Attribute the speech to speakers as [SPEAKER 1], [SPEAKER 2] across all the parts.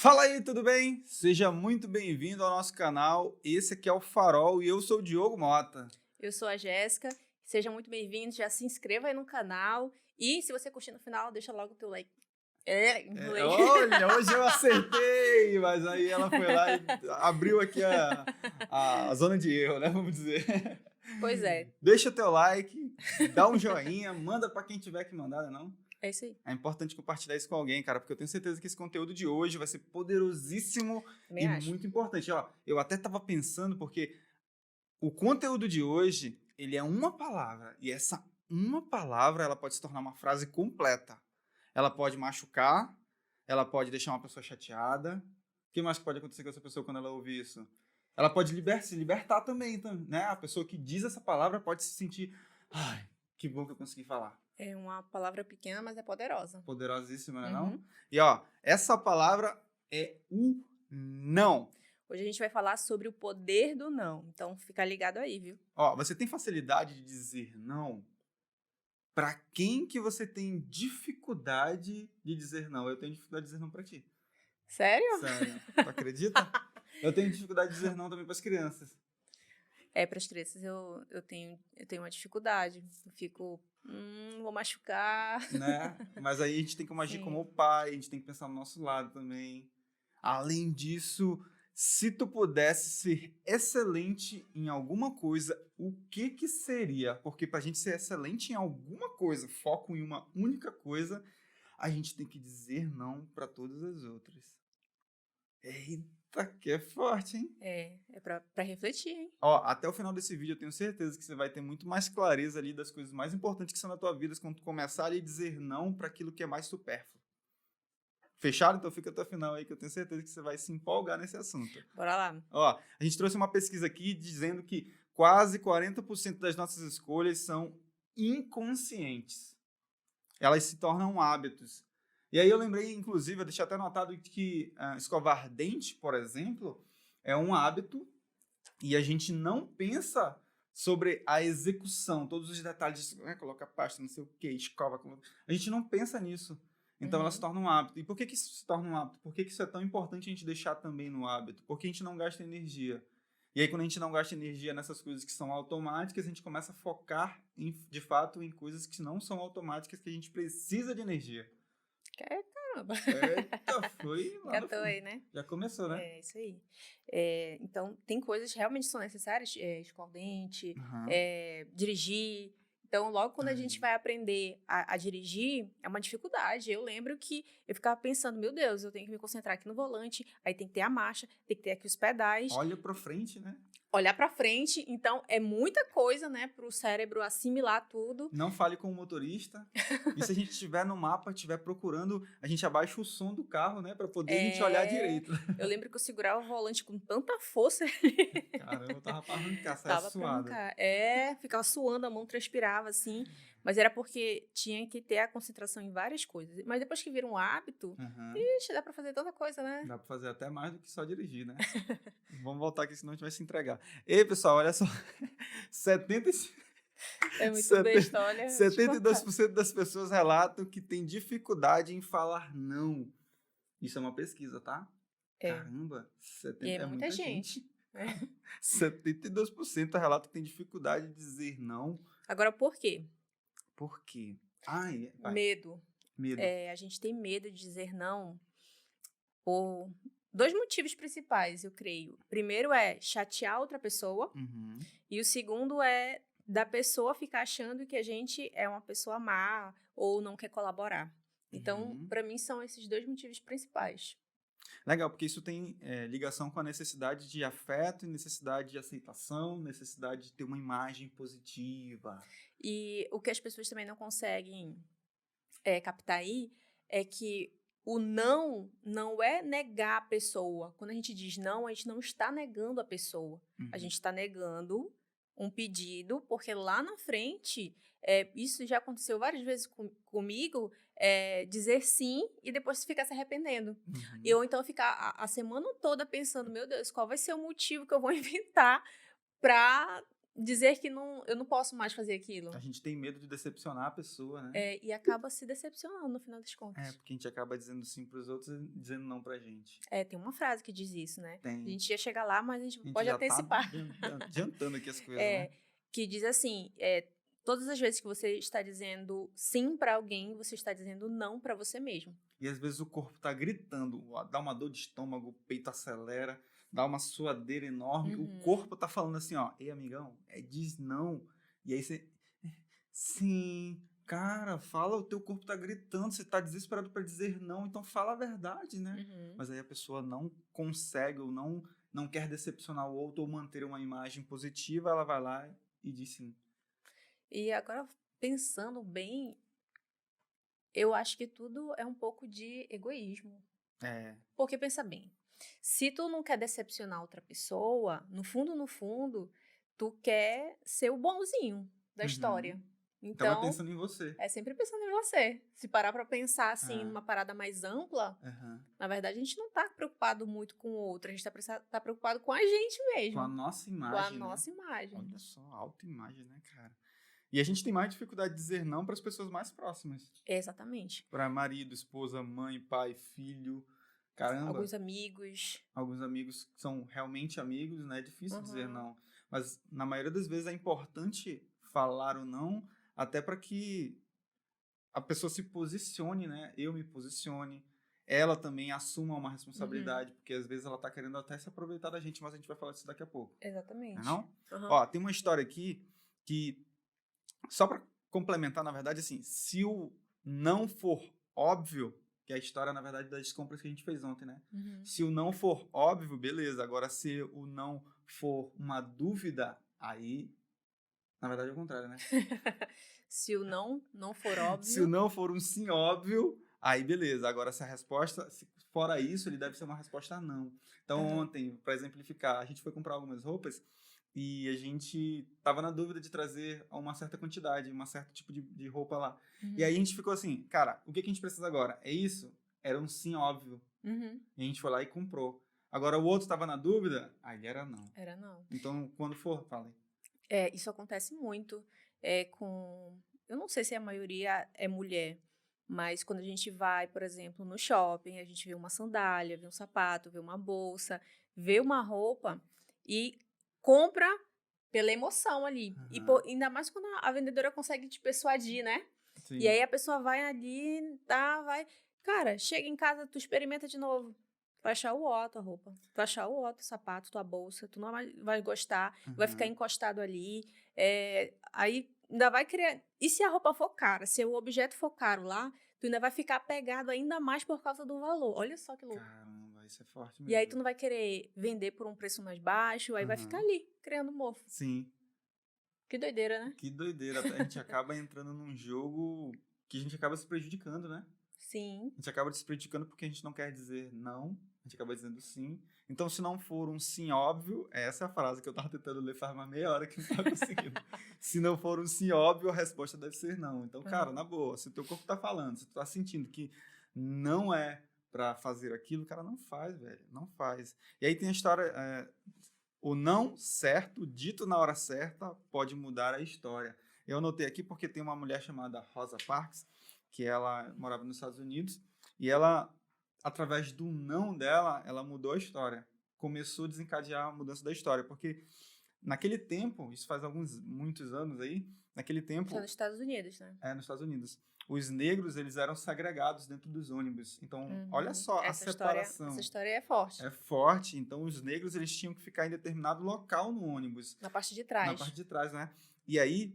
[SPEAKER 1] Fala aí, tudo bem? Seja muito bem-vindo ao nosso canal. Esse aqui é o Farol e eu sou o Diogo Mota.
[SPEAKER 2] Eu sou a Jéssica, seja muito bem-vindo, já se inscreva aí no canal e se você curtir no final, deixa logo o teu like. Like.
[SPEAKER 1] Olha, hoje eu acertei, mas aí ela foi lá e abriu aqui a zona de erro, né? Vamos dizer.
[SPEAKER 2] Pois é,
[SPEAKER 1] Deixa o teu like, dá um joinha, manda para quem tiver que mandar, né não?
[SPEAKER 2] é isso aí,
[SPEAKER 1] É importante compartilhar isso com alguém, cara, porque eu tenho certeza que esse conteúdo de hoje vai ser poderosíssimo
[SPEAKER 2] também
[SPEAKER 1] e
[SPEAKER 2] acho.
[SPEAKER 1] muito importante. Ó, eu até estava pensando, porque o conteúdo de hoje, ele é uma palavra, e essa uma palavra, ela pode se tornar uma frase completa. Ela pode machucar, ela pode deixar uma pessoa chateada. O que mais que pode acontecer com essa pessoa quando ela ouvir isso? Ela pode se libertar também, né? A pessoa que diz essa palavra pode se sentir, ai, que bom que eu consegui falar.
[SPEAKER 2] É uma palavra pequena, mas é poderosa.
[SPEAKER 1] Poderosíssima, né não?
[SPEAKER 2] Uhum.
[SPEAKER 1] E ó, essa palavra é o não.
[SPEAKER 2] Hoje a gente vai falar sobre o poder do não, então fica ligado aí, viu?
[SPEAKER 1] Ó, você tem facilidade de dizer não? Pra quem que você tem dificuldade de dizer não? Eu tenho dificuldade de dizer não pra ti.
[SPEAKER 2] Sério?
[SPEAKER 1] Sério. Tu acredita? Eu tenho dificuldade de dizer não também pras crianças,
[SPEAKER 2] É, para as crianças eu tenho uma dificuldade, eu fico, vou machucar.
[SPEAKER 1] né? Mas aí a gente tem que agir como
[SPEAKER 2] Sim.
[SPEAKER 1] pai, a gente tem que pensar no nosso lado também. Além disso, se tu pudesse ser excelente em alguma coisa, o que que seria? Porque pra gente ser excelente em alguma coisa, foco em uma única coisa, a gente tem que dizer não pra todas as outras. Eita, que é forte, hein?
[SPEAKER 2] É pra refletir, hein?
[SPEAKER 1] Ó, até o final desse vídeo eu tenho certeza que você vai ter muito mais clareza ali das coisas mais importantes que são na tua vida quando tu começar ali a dizer não para aquilo que é mais supérfluo. Fechado? Então fica até o final aí que eu tenho certeza que você vai se empolgar nesse assunto.
[SPEAKER 2] Bora lá.
[SPEAKER 1] Ó, a gente trouxe uma pesquisa aqui dizendo que quase 40% das nossas escolhas são inconscientes. Elas se tornam hábitos. E aí eu lembrei, inclusive, eu deixei até anotado que escovar dente, por exemplo, é um hábito e a gente não pensa sobre a execução, todos os detalhes, né, coloca pasta, não sei o que, escova, a gente não pensa nisso. Então ela se
[SPEAKER 2] Uhum.
[SPEAKER 1] torna um hábito. E por que isso se torna um hábito? Por que isso é tão importante a gente deixar também no hábito? Porque a gente não gasta energia. E aí, quando a gente não gasta energia nessas coisas que são automáticas, a gente começa a focar, de fato, em coisas que não são automáticas, que a gente precisa de energia.
[SPEAKER 2] Caramba.
[SPEAKER 1] Eita, foi lá no
[SPEAKER 2] Engatou
[SPEAKER 1] fundo.
[SPEAKER 2] aí, né?
[SPEAKER 1] Já começou, né?
[SPEAKER 2] É isso aí. Então, tem coisas que realmente são necessárias, escovar o dente,
[SPEAKER 1] Aham.
[SPEAKER 2] dirigir. Então, logo quando a gente
[SPEAKER 1] Ai.
[SPEAKER 2] vai aprender a dirigir, é uma dificuldade. Eu lembro que eu ficava pensando, meu Deus, eu tenho que me concentrar aqui no volante, aí tem que ter a marcha, tem que ter aqui os pedais,
[SPEAKER 1] Olha pra frente, né?
[SPEAKER 2] olhar para frente. Então, é muita coisa, né, para o cérebro assimilar tudo.
[SPEAKER 1] Não fale com o motorista. E se a gente estiver no mapa, estiver procurando, a gente abaixa o som do carro, né? Pra poder a gente olhar
[SPEAKER 2] É,
[SPEAKER 1] direito.
[SPEAKER 2] eu lembro que eu segurava o volante com tanta força.
[SPEAKER 1] Caramba, eu tava pra arrancar, saia
[SPEAKER 2] Tava pra
[SPEAKER 1] suada.
[SPEAKER 2] arrancar. É, ficava suando, a mão transpirava, assim, mas era porque tinha que ter a concentração em várias coisas. Mas depois que vira um hábito,
[SPEAKER 1] Aham.
[SPEAKER 2] ixi, dá pra fazer tanta coisa, né?
[SPEAKER 1] Dá pra fazer até mais do que só dirigir, né? Vamos voltar aqui, senão a gente vai se entregar. Ei, pessoal, olha só. 70,
[SPEAKER 2] É muito
[SPEAKER 1] 70,
[SPEAKER 2] besta, olha, vou te contar.
[SPEAKER 1] 72% das pessoas relatam que tem dificuldade em falar não. Isso é uma pesquisa, tá?
[SPEAKER 2] É,
[SPEAKER 1] Caramba,
[SPEAKER 2] e é
[SPEAKER 1] é
[SPEAKER 2] muita
[SPEAKER 1] muita
[SPEAKER 2] gente,
[SPEAKER 1] gente.
[SPEAKER 2] né?
[SPEAKER 1] 72% relata que tem dificuldade de dizer não.
[SPEAKER 2] Agora, por quê?
[SPEAKER 1] Por quê? Ai, vai.
[SPEAKER 2] Medo.
[SPEAKER 1] Medo.
[SPEAKER 2] A gente tem medo de dizer não por dois motivos principais, eu creio. Primeiro é chatear outra pessoa,
[SPEAKER 1] Uhum.
[SPEAKER 2] e o segundo é da pessoa ficar achando que a gente é uma pessoa má ou não quer colaborar. Então,
[SPEAKER 1] Uhum.
[SPEAKER 2] para mim, são esses dois motivos principais.
[SPEAKER 1] Legal, porque isso tem ligação com a necessidade de afeto, necessidade de aceitação, necessidade de ter uma imagem positiva.
[SPEAKER 2] E o que as pessoas também não conseguem captar aí é que o não é negar a pessoa. Quando a gente diz não, a gente não está negando a pessoa. A
[SPEAKER 1] Uhum.
[SPEAKER 2] gente está negando um pedido, porque lá na frente, isso já aconteceu várias vezes comigo, dizer sim e depois ficar se arrependendo.
[SPEAKER 1] Uhum.
[SPEAKER 2] Eu então ficar a semana toda pensando, meu Deus, qual vai ser o motivo que eu vou inventar para dizer que eu não posso mais fazer aquilo.
[SPEAKER 1] A gente tem medo de decepcionar a pessoa, né?
[SPEAKER 2] E acaba se decepcionando no final das
[SPEAKER 1] É,
[SPEAKER 2] contas.
[SPEAKER 1] porque a gente acaba dizendo sim pros outros e dizendo não pra gente.
[SPEAKER 2] Tem uma frase que diz isso, né? A
[SPEAKER 1] Tem.
[SPEAKER 2] gente ia chegar lá, mas a gente
[SPEAKER 1] A gente
[SPEAKER 2] pode
[SPEAKER 1] já tá
[SPEAKER 2] antecipar.
[SPEAKER 1] adiantando aqui as coisas, né?
[SPEAKER 2] Que diz assim, todas as vezes que você está dizendo sim pra alguém, você está dizendo não pra você mesmo.
[SPEAKER 1] E às vezes o corpo tá gritando, ó, dá uma dor de estômago, o peito acelera, dá uma suadeira enorme. O corpo tá falando assim, ó, ei, amigão, diz não. E aí você, sim, cara, fala, o teu corpo tá gritando, você tá desesperado para dizer não, então fala a verdade, né? Mas aí a pessoa não consegue ou não quer decepcionar o outro ou manter uma imagem positiva, ela vai lá e diz sim.
[SPEAKER 2] E agora, pensando bem, eu acho que tudo é um pouco de egoísmo. Porque pensa bem, se tu não quer decepcionar outra pessoa, no fundo, tu quer ser o bonzinho da história.
[SPEAKER 1] Então é
[SPEAKER 2] Então,
[SPEAKER 1] pensando em você.
[SPEAKER 2] é sempre pensando em você. Se parar pra pensar assim, numa parada mais ampla, na verdade a gente não tá preocupado muito com o outro, a gente tá preocupado com a gente mesmo.
[SPEAKER 1] Com a nossa imagem,
[SPEAKER 2] Com a
[SPEAKER 1] né?
[SPEAKER 2] nossa imagem.
[SPEAKER 1] Olha só, autoimagem, né, cara? E a gente tem mais dificuldade de dizer não para as pessoas mais próximas.
[SPEAKER 2] Exatamente.
[SPEAKER 1] Para marido, esposa, mãe, pai, filho. Caramba.
[SPEAKER 2] Alguns amigos.
[SPEAKER 1] Alguns amigos que são realmente amigos, né? É difícil dizer não. Mas na maioria das vezes é importante falar o não, até para que a pessoa se posicione, né? Eu me posicione. Ela também assuma uma responsabilidade, porque às vezes ela tá querendo até se aproveitar da gente, mas a gente vai falar disso daqui a pouco.
[SPEAKER 2] Exatamente.
[SPEAKER 1] Não? Ó, tem uma história aqui que, só para complementar, na verdade, assim, se o não for óbvio, que é a história, na verdade, das compras que a gente fez ontem, né? Se o não for óbvio, beleza. Agora, se o não for uma dúvida, aí, na verdade, é o contrário, né?
[SPEAKER 2] Se o não for óbvio...
[SPEAKER 1] Se o não for um sim óbvio, aí beleza. Agora, se a resposta, fora isso, ele deve ser uma resposta não. Então, ontem, para exemplificar, a gente foi comprar algumas roupas e a gente tava na dúvida de trazer uma certa quantidade, um certo tipo de roupa lá. E aí a gente ficou assim, cara, o que a gente precisa agora? É isso? Era um sim óbvio. E a gente foi lá e comprou. Agora o outro tava na dúvida, aí era não.
[SPEAKER 2] Era não.
[SPEAKER 1] Então, quando for, falem.
[SPEAKER 2] Isso acontece muito com... Eu não sei se a maioria é mulher, mas quando a gente vai, por exemplo, no shopping, a gente vê uma sandália, vê um sapato, vê uma bolsa, vê uma roupa e compra pela emoção ali. E ainda mais quando a vendedora consegue te persuadir, né?
[SPEAKER 1] Sim.
[SPEAKER 2] E aí a pessoa vai ali, vai... Cara, chega em casa, tu experimenta de novo. Tu vai achar o ó, tua roupa. Tu vai achar o ó, teu sapato, tua bolsa. Tu não vai gostar, vai ficar encostado ali. Aí ainda vai criar... E se a roupa for cara, se o objeto for caro lá, tu ainda vai ficar apegado ainda mais por causa do valor. Olha só que louco.
[SPEAKER 1] Caramba, isso é forte mesmo.
[SPEAKER 2] E aí tu não vai querer vender por um preço mais baixo, aí vai ficar ali, criando mofo.
[SPEAKER 1] Sim.
[SPEAKER 2] Que doideira, né?
[SPEAKER 1] Que doideira. A gente acaba entrando num jogo que a gente acaba se prejudicando, né?
[SPEAKER 2] Sim.
[SPEAKER 1] A gente acaba se prejudicando porque a gente não quer dizer não, a gente acaba dizendo sim. Então, se não for um sim óbvio, essa é a frase que eu tava tentando ler faz uma meia hora que não tava conseguindo. Se não for um sim óbvio, a resposta deve ser não. Então, cara, na boa, se o teu corpo tá falando, se tu tá sentindo que não é pra fazer aquilo, cara, não faz, velho, não faz. E aí tem a história, o não certo, dito na hora certa, pode mudar a história. Eu anotei aqui porque tem uma mulher chamada Rosa Parks, que ela morava nos Estados Unidos, e ela, através do não dela, ela mudou a história. Começou a desencadear a mudança da história, porque naquele tempo, isso faz muitos anos aí, naquele tempo...
[SPEAKER 2] Só nos Estados Unidos, né?
[SPEAKER 1] Nos Estados Unidos. Os negros, eles eram segregados dentro dos ônibus. Então, olha só a separação.
[SPEAKER 2] Essa história é forte.
[SPEAKER 1] É forte. Então, os negros, eles tinham que ficar em determinado local no ônibus.
[SPEAKER 2] Na parte de trás.
[SPEAKER 1] Na parte de trás, né? E aí,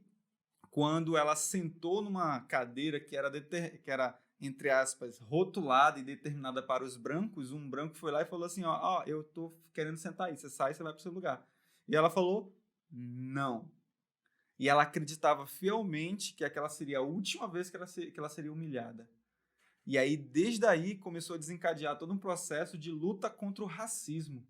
[SPEAKER 1] quando ela sentou numa cadeira que era, entre aspas, rotulada e determinada para os brancos, um branco foi lá e falou assim, ó, eu tô querendo sentar aí, você sai, você vai pro seu lugar. E ela falou, não. E ela acreditava fielmente que aquela seria a última vez que ela seria humilhada. E aí, desde aí, começou a desencadear todo um processo de luta contra o racismo.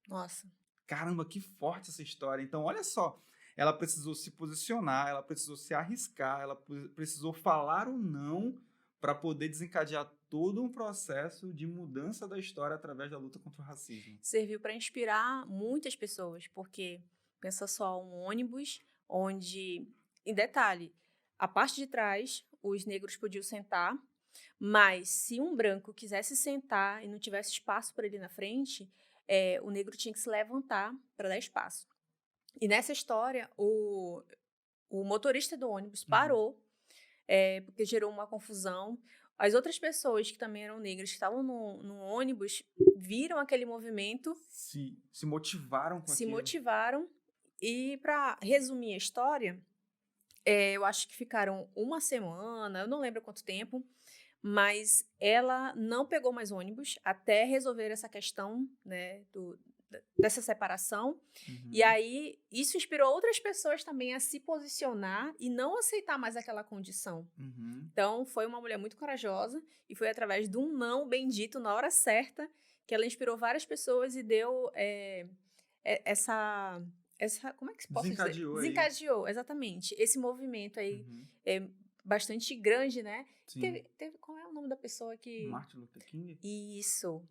[SPEAKER 2] Nossa.
[SPEAKER 1] Caramba, que forte essa história. Então, olha só, ela precisou se posicionar, ela precisou se arriscar, ela precisou falar o não para poder desencadear todo um processo de mudança da história através da luta contra o racismo.
[SPEAKER 2] Serviu para inspirar muitas pessoas, porque Pensa só, um ônibus onde, em detalhe, a parte de trás, os negros podiam sentar, mas se um branco quisesse sentar e não tivesse espaço para ele na frente, o negro tinha que se levantar para dar espaço. E nessa história, o motorista do ônibus
[SPEAKER 1] Uhum.
[SPEAKER 2] parou, porque gerou uma confusão. As outras pessoas que também eram negras, que estavam no ônibus, viram aquele movimento,
[SPEAKER 1] Se motivaram com
[SPEAKER 2] se
[SPEAKER 1] aquilo.
[SPEAKER 2] motivaram. E para resumir a história, eu acho que ficaram uma semana, eu não lembro quanto tempo, mas ela não pegou mais ônibus até resolver essa questão, né, dessa separação. E
[SPEAKER 1] Uhum.
[SPEAKER 2] aí, isso inspirou outras pessoas também a se posicionar e não aceitar mais aquela condição.
[SPEAKER 1] Uhum.
[SPEAKER 2] Então, foi uma mulher muito corajosa e foi através de um não bendito na hora certa que ela inspirou várias pessoas e deu essa, como é que se posso dizer?
[SPEAKER 1] Desencadeou aí.
[SPEAKER 2] Desencadeou, exatamente. Esse movimento aí
[SPEAKER 1] Uhum.
[SPEAKER 2] é bastante grande, né?
[SPEAKER 1] Sim.
[SPEAKER 2] Qual é o nome da pessoa que...
[SPEAKER 1] Martin Luther King.
[SPEAKER 2] Isso.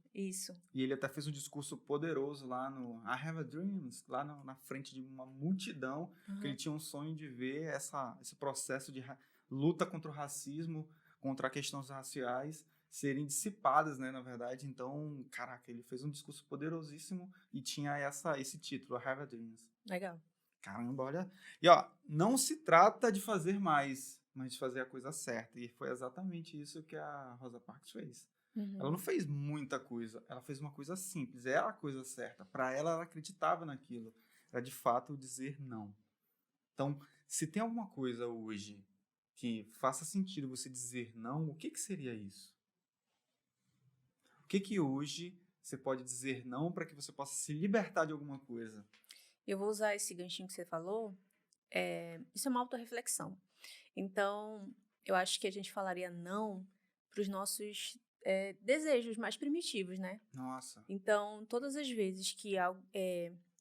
[SPEAKER 1] E ele até fez um discurso poderoso lá no I Have a Dream, lá na frente de uma multidão, que ele
[SPEAKER 2] Uhum.
[SPEAKER 1] tinha um sonho de ver esse processo de luta contra o racismo, contra questões raciais, serem dissipadas, né, na verdade. Então, caraca, ele fez um discurso poderosíssimo e tinha esse título, I Have a Dream.
[SPEAKER 2] Legal.
[SPEAKER 1] Caramba, olha. E ó, não se trata de fazer mais, mas de fazer a coisa certa. E foi exatamente isso que a Rosa Parks fez. Ela não
[SPEAKER 2] Uhum.
[SPEAKER 1] fez muita coisa, ela fez uma coisa simples, era a coisa certa. Para ela, ela acreditava naquilo. Era de fato dizer não. Então, se tem alguma coisa hoje que faça sentido você dizer não, o que que seria isso? O que que hoje você pode dizer não para que você possa se libertar de alguma coisa?
[SPEAKER 2] Eu vou usar esse ganchinho que você falou. Isso é uma autorreflexão. Então, eu acho que a gente falaria não para os nossos desejos mais primitivos, né?
[SPEAKER 1] Nossa.
[SPEAKER 2] Então, todas as vezes que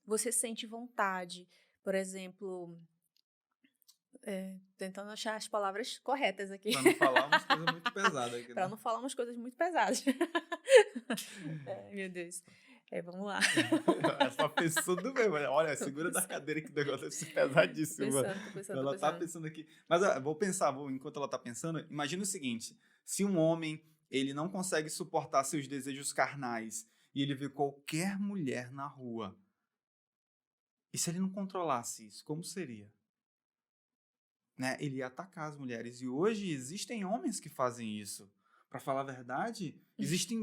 [SPEAKER 2] você sente vontade, por exemplo, tentando achar as palavras corretas aqui,
[SPEAKER 1] Para não falar umas coisas muito pesadas aqui,
[SPEAKER 2] para
[SPEAKER 1] né?
[SPEAKER 2] não falar umas coisas muito pesadas. Ai, meu Deus. Vamos lá.
[SPEAKER 1] É só pensando mesmo. Olha,
[SPEAKER 2] Tô
[SPEAKER 1] segura da
[SPEAKER 2] pensando,
[SPEAKER 1] cadeira que o negócio deve ser pesadíssimo.
[SPEAKER 2] tô pensando, tô
[SPEAKER 1] Ela tá
[SPEAKER 2] pensando.
[SPEAKER 1] pensando aqui. Mas vou pensar, enquanto ela tá pensando, imagina o seguinte: se um homem ele não consegue suportar seus desejos carnais e ele vê qualquer mulher na rua, e se ele não controlasse isso, como seria? Né? Ele ia atacar as mulheres. E hoje existem homens que fazem isso. Para falar a verdade, existem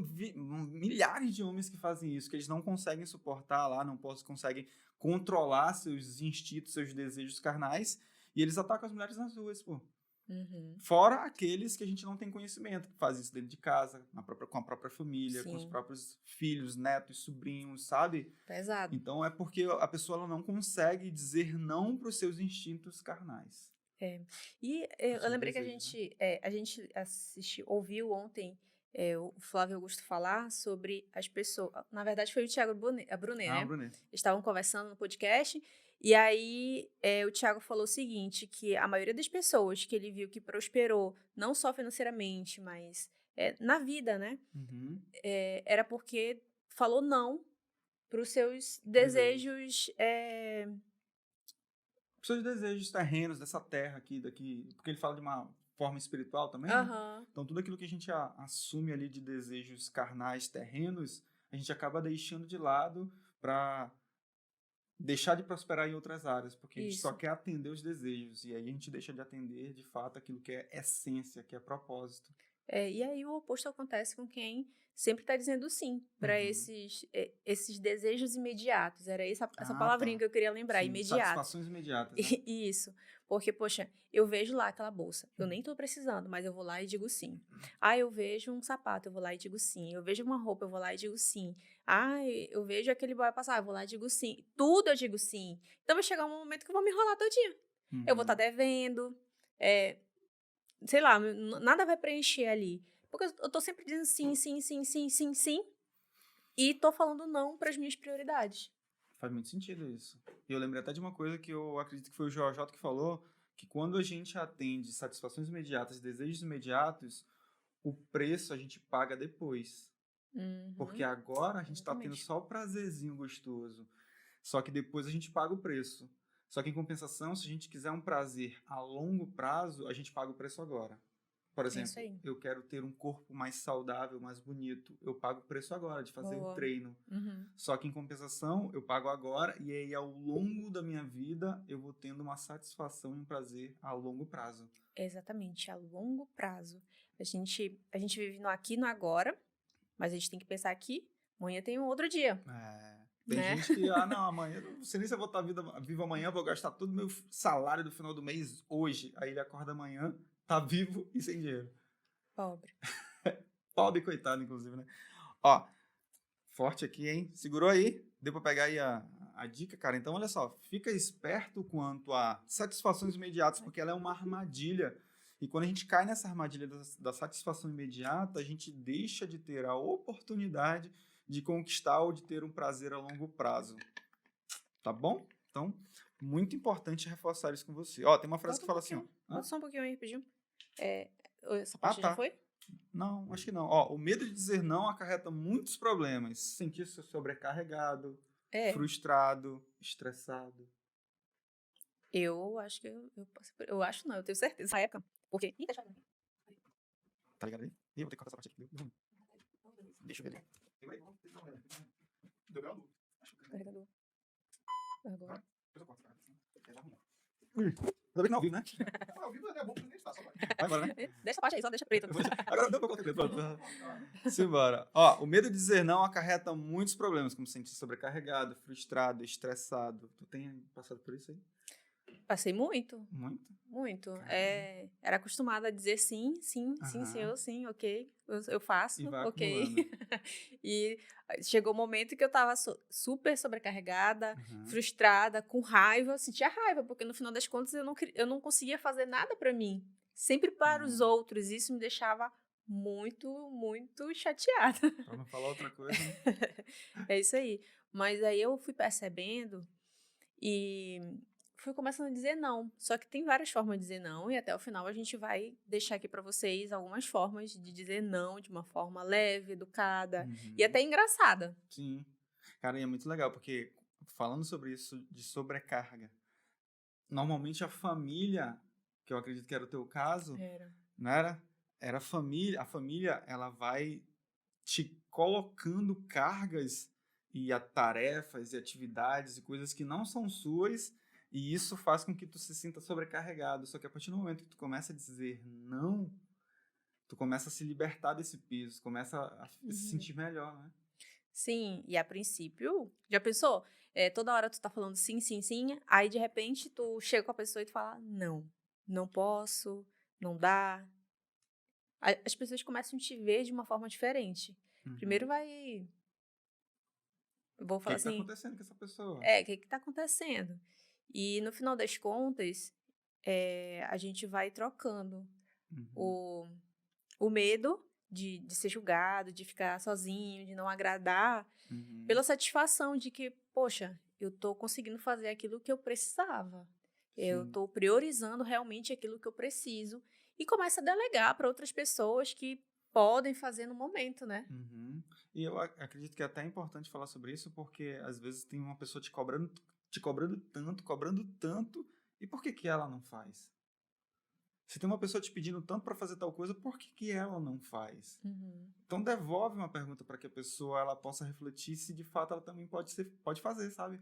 [SPEAKER 1] milhares de homens que fazem isso, que eles não conseguem suportar lá, conseguem controlar seus instintos, seus desejos carnais, e eles atacam as mulheres nas ruas, pô.
[SPEAKER 2] Uhum.
[SPEAKER 1] Fora aqueles que a gente não tem conhecimento, que fazem isso dentro de casa, com a própria família, com os
[SPEAKER 2] Sim,
[SPEAKER 1] próprios filhos, netos, sobrinhos, sabe?
[SPEAKER 2] pesado.
[SPEAKER 1] Então é porque a pessoa ela não consegue dizer não para os seus instintos carnais.
[SPEAKER 2] É. E
[SPEAKER 1] Para os
[SPEAKER 2] eu
[SPEAKER 1] seus
[SPEAKER 2] lembrei que
[SPEAKER 1] desejos, né?
[SPEAKER 2] a gente ouviu ontem o Flávio Augusto falar sobre as pessoas. Na verdade, foi o Thiago Brunet,
[SPEAKER 1] Ah,
[SPEAKER 2] né?
[SPEAKER 1] Brunet.
[SPEAKER 2] Estavam conversando no podcast, e aí o Thiago falou o seguinte: que a maioria das pessoas que ele viu que prosperou, não só financeiramente, mas na vida, né?
[SPEAKER 1] Uhum.
[SPEAKER 2] Era porque falou não para os seus
[SPEAKER 1] Desejos.
[SPEAKER 2] desejos.
[SPEAKER 1] Seus desejos terrenos dessa terra aqui, daqui. Porque ele fala de uma forma espiritual também, né?
[SPEAKER 2] Aham.
[SPEAKER 1] Então, tudo aquilo que a gente assume ali de desejos carnais terrenos, a gente acaba deixando de lado para deixar de prosperar em outras áreas, porque a gente só
[SPEAKER 2] Isso.
[SPEAKER 1] quer atender os desejos. E aí a gente deixa de atender, de fato, aquilo que é essência, que é propósito.
[SPEAKER 2] E aí o oposto acontece com quem sempre está dizendo sim para
[SPEAKER 1] Uhum.
[SPEAKER 2] esses desejos imediatos. Era essa
[SPEAKER 1] Ah,
[SPEAKER 2] palavrinha
[SPEAKER 1] tá.
[SPEAKER 2] que eu queria lembrar,
[SPEAKER 1] Sim,
[SPEAKER 2] imediatos.
[SPEAKER 1] satisfações imediatas, né?
[SPEAKER 2] Isso. Porque, poxa, eu vejo lá aquela bolsa. Eu nem estou precisando, mas eu vou lá e digo sim. Ah, eu vejo um sapato, eu vou lá e digo sim. Eu vejo uma roupa, eu vou lá e digo sim. Ah, eu vejo aquele boy passar, eu vou lá e digo sim. Tudo eu digo sim. Então vai chegar um momento que eu vou me enrolar todinha. Eu vou estar
[SPEAKER 1] Uhum.
[SPEAKER 2] devendo, é, sei lá, nada vai preencher ali. Porque eu tô sempre dizendo sim, sim, sim, sim, sim, sim. E tô falando não para as minhas prioridades.
[SPEAKER 1] Faz muito sentido isso. E eu lembrei até de uma coisa que eu acredito que foi o Jojo que falou, que quando a gente atende satisfações imediatas, desejos imediatos, o preço a gente paga depois. Porque
[SPEAKER 2] Uhum,
[SPEAKER 1] agora a gente está tendo
[SPEAKER 2] exatamente.
[SPEAKER 1] só o prazerzinho gostoso. Só que depois a gente paga o preço. Só que em compensação, se a gente quiser um prazer a longo prazo, a gente paga o preço agora. Por
[SPEAKER 2] É isso
[SPEAKER 1] exemplo,
[SPEAKER 2] aí.
[SPEAKER 1] eu quero ter um corpo mais saudável, mais bonito. Eu pago o preço agora de fazer o
[SPEAKER 2] Boa.
[SPEAKER 1] treino.
[SPEAKER 2] Uhum.
[SPEAKER 1] Só que em compensação, eu pago agora e aí ao longo da minha vida eu vou tendo uma satisfação e um prazer a longo prazo.
[SPEAKER 2] Exatamente, a longo prazo. A gente vive no aqui e no agora, mas a gente tem que pensar que amanhã tem um outro dia,
[SPEAKER 1] Tem
[SPEAKER 2] né?
[SPEAKER 1] gente que, não, amanhã, não sei nem se eu vou estar vivo amanhã, vou gastar todo o meu salário do final do mês hoje. Aí ele acorda amanhã, tá vivo e sem dinheiro.
[SPEAKER 2] Pobre.
[SPEAKER 1] Pobre, coitado, inclusive, né? Ó, forte aqui, hein? Segurou aí? Deu pra pegar aí a dica, cara? Então, olha só, fica esperto quanto a satisfações imediatas, porque ela é uma armadilha. E quando a gente cai nessa armadilha da satisfação imediata, a gente deixa de ter a oportunidade de conquistar ou de ter um prazer a longo prazo. Tá bom? Então, muito importante reforçar isso com você. Ó, tem uma frase
[SPEAKER 2] Volta
[SPEAKER 1] que
[SPEAKER 2] um
[SPEAKER 1] fala assim, ó.
[SPEAKER 2] pouquinho. Volta só um pouquinho aí, rapidinho. Essa
[SPEAKER 1] Ah,
[SPEAKER 2] parte já
[SPEAKER 1] tá.
[SPEAKER 2] foi?
[SPEAKER 1] Não, acho que não. Ó, o medo de dizer não acarreta muitos problemas. Sentir-se sobrecarregado,
[SPEAKER 2] É,
[SPEAKER 1] frustrado, estressado.
[SPEAKER 2] eu acho que eu passei por... Eu acho não, eu tenho certeza. Na época, porque... Ih, deixa eu ver.
[SPEAKER 1] Tá ligado aí? Ih, vou ter que cortar essa parte aqui. Deu ruim. Deixa eu ver ali. Deu aí? Deu grau duplo. Acho que
[SPEAKER 2] Carregador. Agora.
[SPEAKER 1] depois eu corto, cara. É já ruim. Ainda bem que não é ao vivo, né? Ao vivo é bom pra gente só. Vai embora, né?
[SPEAKER 2] Deixa essa parte aí, só deixa preto.
[SPEAKER 1] Agora deu pra colocar preto. Pronto. Simbora. Ó, o medo de dizer não acarreta muitos problemas, como se sentir sobrecarregado, frustrado, estressado. Tu tem passado por isso aí?
[SPEAKER 2] Passei muito.
[SPEAKER 1] Muito?
[SPEAKER 2] Muito.
[SPEAKER 1] Caramba.
[SPEAKER 2] Era acostumada a dizer sim, sim, sim,
[SPEAKER 1] Aham.
[SPEAKER 2] senhor, sim, ok. Eu faço,
[SPEAKER 1] E vai
[SPEAKER 2] ok.
[SPEAKER 1] acumulando.
[SPEAKER 2] E chegou o momento que eu tava super sobrecarregada,
[SPEAKER 1] Aham.
[SPEAKER 2] frustrada, com raiva. Sentia raiva, porque no final das contas eu não conseguia fazer nada pra mim. Sempre para os outros. Isso me deixava muito, muito chateada.
[SPEAKER 1] Pra não falar outra coisa, né?
[SPEAKER 2] É isso aí. Mas aí eu fui percebendo e fui começando a dizer não. Só que tem várias formas de dizer não, e até o final a gente vai deixar aqui para vocês algumas formas de dizer não de uma forma leve, educada e
[SPEAKER 1] Uhum.
[SPEAKER 2] até engraçada.
[SPEAKER 1] Sim. Cara, e é muito legal, porque falando sobre isso de sobrecarga, normalmente a família, que eu acredito que era o teu caso,
[SPEAKER 2] Era.
[SPEAKER 1] não era? Era a família, ela vai te colocando cargas e tarefas e atividades e coisas que não são suas, e isso faz com que tu se sinta sobrecarregado. Só que a partir do momento que tu começa a dizer não, tu começa a se libertar desse peso, começa a se
[SPEAKER 2] Uhum.
[SPEAKER 1] sentir melhor, né?
[SPEAKER 2] Sim, e a princípio, já pensou? Toda hora tu tá falando sim, sim, sim, aí de repente tu chega com a pessoa e tu fala, não, não posso, não dá. As pessoas começam a te ver de uma forma diferente. Primeiro
[SPEAKER 1] Uhum.
[SPEAKER 2] vai, eu vou
[SPEAKER 1] O que
[SPEAKER 2] falar
[SPEAKER 1] que tá
[SPEAKER 2] assim,
[SPEAKER 1] acontecendo com essa pessoa?
[SPEAKER 2] o que que tá acontecendo? E no final das contas, a gente vai trocando
[SPEAKER 1] Uhum.
[SPEAKER 2] o, o medo de ser julgado, de ficar sozinho, de não agradar,
[SPEAKER 1] Uhum.
[SPEAKER 2] pela satisfação de que, poxa, eu tô conseguindo fazer aquilo que eu precisava. Eu
[SPEAKER 1] Sim.
[SPEAKER 2] tô priorizando realmente aquilo que eu preciso e começa a delegar para outras pessoas que podem fazer no momento, né?
[SPEAKER 1] Uhum. E eu acredito que é até importante falar sobre isso, porque às vezes tem uma pessoa te cobrando tanto, e por que que ela não faz? Se tem uma pessoa te pedindo tanto para fazer tal coisa, por que que ela não faz?
[SPEAKER 2] Uhum.
[SPEAKER 1] Então devolve uma pergunta para que a pessoa ela possa refletir se de fato ela também pode fazer, sabe?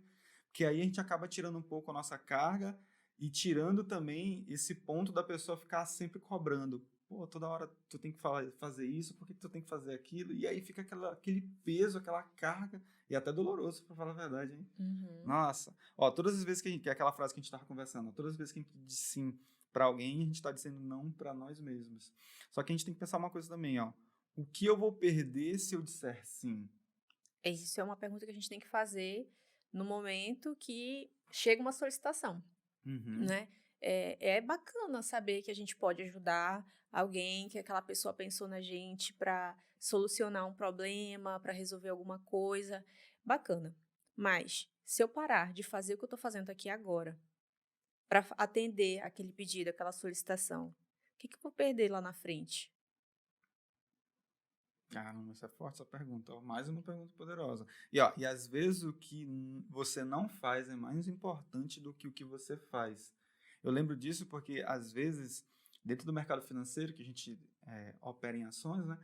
[SPEAKER 1] Porque aí a gente acaba tirando um pouco a nossa carga e tirando também esse ponto da pessoa ficar sempre cobrando. Pô, toda hora tu tem que fazer isso, por que tu tem que fazer aquilo? E aí fica aquele peso, aquela carga, e até doloroso, para falar a verdade, hein?
[SPEAKER 2] Uhum.
[SPEAKER 1] Nossa. Ó, todas as vezes que é aquela frase que a gente tava conversando, todas as vezes que a gente diz sim para alguém, a gente tá dizendo não para nós mesmos. Só que a gente tem que pensar uma coisa também, ó. O que eu vou perder se eu disser sim?
[SPEAKER 2] Isso é uma pergunta que a gente tem que fazer no momento que chega uma solicitação,
[SPEAKER 1] Uhum.
[SPEAKER 2] né? É bacana saber que a gente pode ajudar alguém, que aquela pessoa pensou na gente para solucionar um problema, para resolver alguma coisa. Bacana. Mas, se eu parar de fazer o que eu estou fazendo aqui agora, para atender aquele pedido, aquela solicitação, o que que eu vou perder lá na frente?
[SPEAKER 1] Caramba, essa é forte essa pergunta. Ó, mais uma pergunta poderosa. E às vezes o que você não faz é mais importante do que o que você faz. Eu lembro disso porque, às vezes, dentro do mercado financeiro, que a gente opera em ações, né?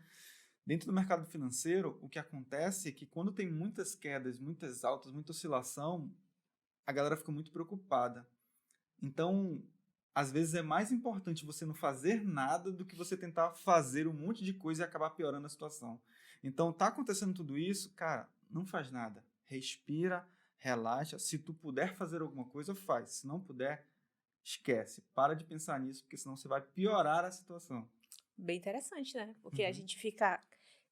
[SPEAKER 1] Dentro do mercado financeiro, o que acontece é que quando tem muitas quedas, muitas altas, muita oscilação, a galera fica muito preocupada. Então, às vezes é mais importante você não fazer nada do que você tentar fazer um monte de coisa e acabar piorando a situação. Então, tá acontecendo tudo isso, cara, não faz nada. Respira, relaxa. Se tu puder fazer alguma coisa, faz. Se não puder, esquece. Para de pensar nisso, porque senão você vai piorar a situação.
[SPEAKER 2] Bem interessante, né? Porque a
[SPEAKER 1] Uhum.
[SPEAKER 2] gente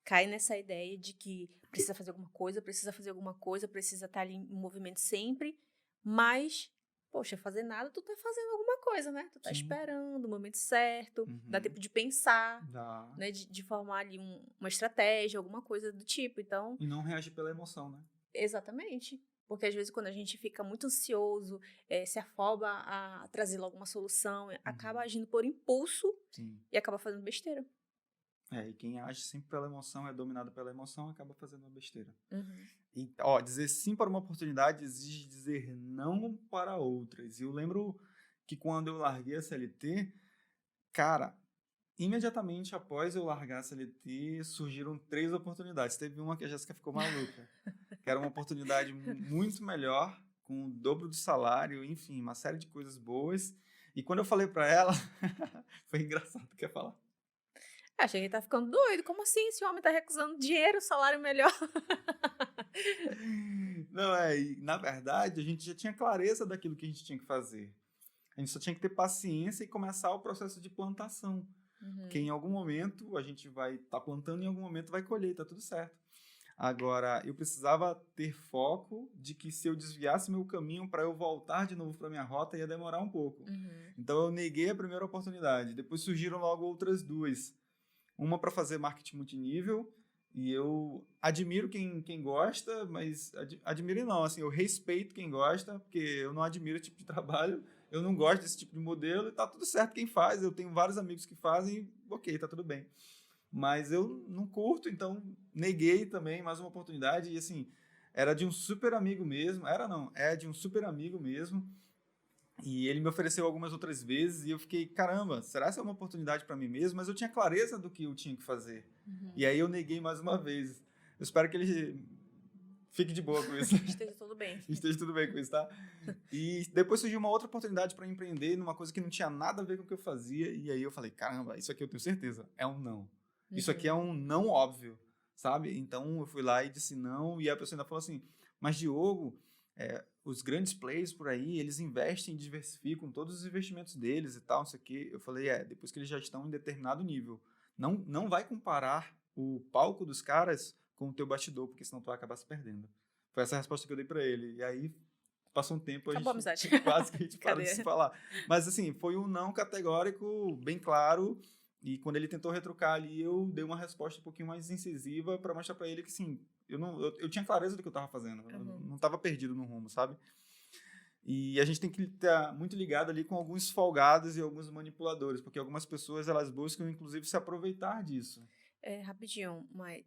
[SPEAKER 2] cai nessa ideia de que precisa fazer alguma coisa, precisa fazer alguma coisa, precisa estar ali em movimento sempre, mas, poxa, fazer nada, tu tá fazendo alguma coisa, né? Tu tá
[SPEAKER 1] Sim.
[SPEAKER 2] esperando o momento certo, dá
[SPEAKER 1] Uhum.
[SPEAKER 2] tempo de pensar,
[SPEAKER 1] Dá.
[SPEAKER 2] né? De formar ali uma estratégia, alguma coisa do tipo. Então,
[SPEAKER 1] E não reagir pela emoção, né?
[SPEAKER 2] exatamente. Porque às vezes quando a gente fica muito ansioso, se afoba a trazer logo uma solução, acaba
[SPEAKER 1] Uhum.
[SPEAKER 2] agindo por impulso
[SPEAKER 1] Sim.
[SPEAKER 2] e acaba fazendo besteira.
[SPEAKER 1] E quem age sempre pela emoção, é dominado pela emoção, acaba fazendo uma besteira.
[SPEAKER 2] Uhum.
[SPEAKER 1] E, dizer sim para uma oportunidade exige dizer não para outras. E eu lembro que quando eu larguei a CLT, cara, imediatamente após eu largar a CLT, surgiram 3 oportunidades. Teve uma que a Jéssica ficou maluca, que era uma oportunidade muito melhor, com o dobro do salário, enfim, uma série de coisas boas. E quando eu falei para ela, foi engraçado, quer falar?
[SPEAKER 2] Achei que ele tá ficando doido. Como assim? Esse homem tá recusando dinheiro, salário melhor?
[SPEAKER 1] Não, e na verdade a gente já tinha clareza daquilo que a gente tinha que fazer. A gente só tinha que ter paciência e começar o processo de plantação. Porque
[SPEAKER 2] Uhum.
[SPEAKER 1] em algum momento a gente vai estar plantando e em algum momento vai colher, tá tudo certo. Agora, eu precisava ter foco de que se eu desviasse meu caminho para eu voltar de novo para minha rota, ia demorar um pouco.
[SPEAKER 2] Uhum.
[SPEAKER 1] Então eu neguei a primeira oportunidade. Depois surgiram logo outras 2. Uma para fazer marketing multinível, e eu admiro quem gosta, mas admiro não, assim, eu respeito quem gosta, porque eu não admiro esse tipo de trabalho, eu não gosto desse tipo de modelo, e tá tudo certo quem faz, eu tenho vários amigos que fazem, ok, tá tudo bem. Mas eu não curto, então neguei também mais uma oportunidade, e assim, era de um super amigo mesmo, é de um super amigo mesmo, e ele me ofereceu algumas outras vezes e eu fiquei, caramba, será que essa é uma oportunidade para mim mesmo? Mas eu tinha clareza do que eu tinha que fazer. E
[SPEAKER 2] Uhum.
[SPEAKER 1] aí eu neguei mais uma vez. Eu espero que ele fique de boa com isso.
[SPEAKER 2] Esteja tudo bem.
[SPEAKER 1] Esteja tudo bem com isso, tá? E depois surgiu uma outra oportunidade para empreender numa coisa que não tinha nada a ver com o que eu fazia. E aí eu falei, caramba, isso aqui eu tenho certeza, é um não. Isso aqui é
[SPEAKER 2] Uhum.
[SPEAKER 1] um não óbvio, sabe? Então eu fui lá e disse não. E a pessoa ainda falou assim, mas Diogo, os grandes players por aí, eles investem e diversificam todos os investimentos deles e tal, não sei o quê. Eu falei, depois que eles já estão em determinado nível. Não vai comparar o palco dos caras com o teu bastidor, porque senão tu vai acabar se perdendo. Foi essa a resposta que eu dei para ele. E aí, passou um tempo, a
[SPEAKER 2] Acabou a
[SPEAKER 1] gente
[SPEAKER 2] amizade.
[SPEAKER 1] quase que a gente parou de se
[SPEAKER 2] Cadê?
[SPEAKER 1] falar. Mas, assim, foi um não categórico, bem claro. E quando ele tentou retrucar ali, eu dei uma resposta um pouquinho mais incisiva para mostrar para ele que, sim, eu tinha clareza do que eu estava fazendo. Eu
[SPEAKER 2] Uhum.
[SPEAKER 1] não estava perdido no rumo, sabe? E a gente tem que estar muito ligado ali com alguns folgados e alguns manipuladores, porque algumas pessoas, elas buscam, inclusive, se aproveitar disso.
[SPEAKER 2] Rapidinho, mas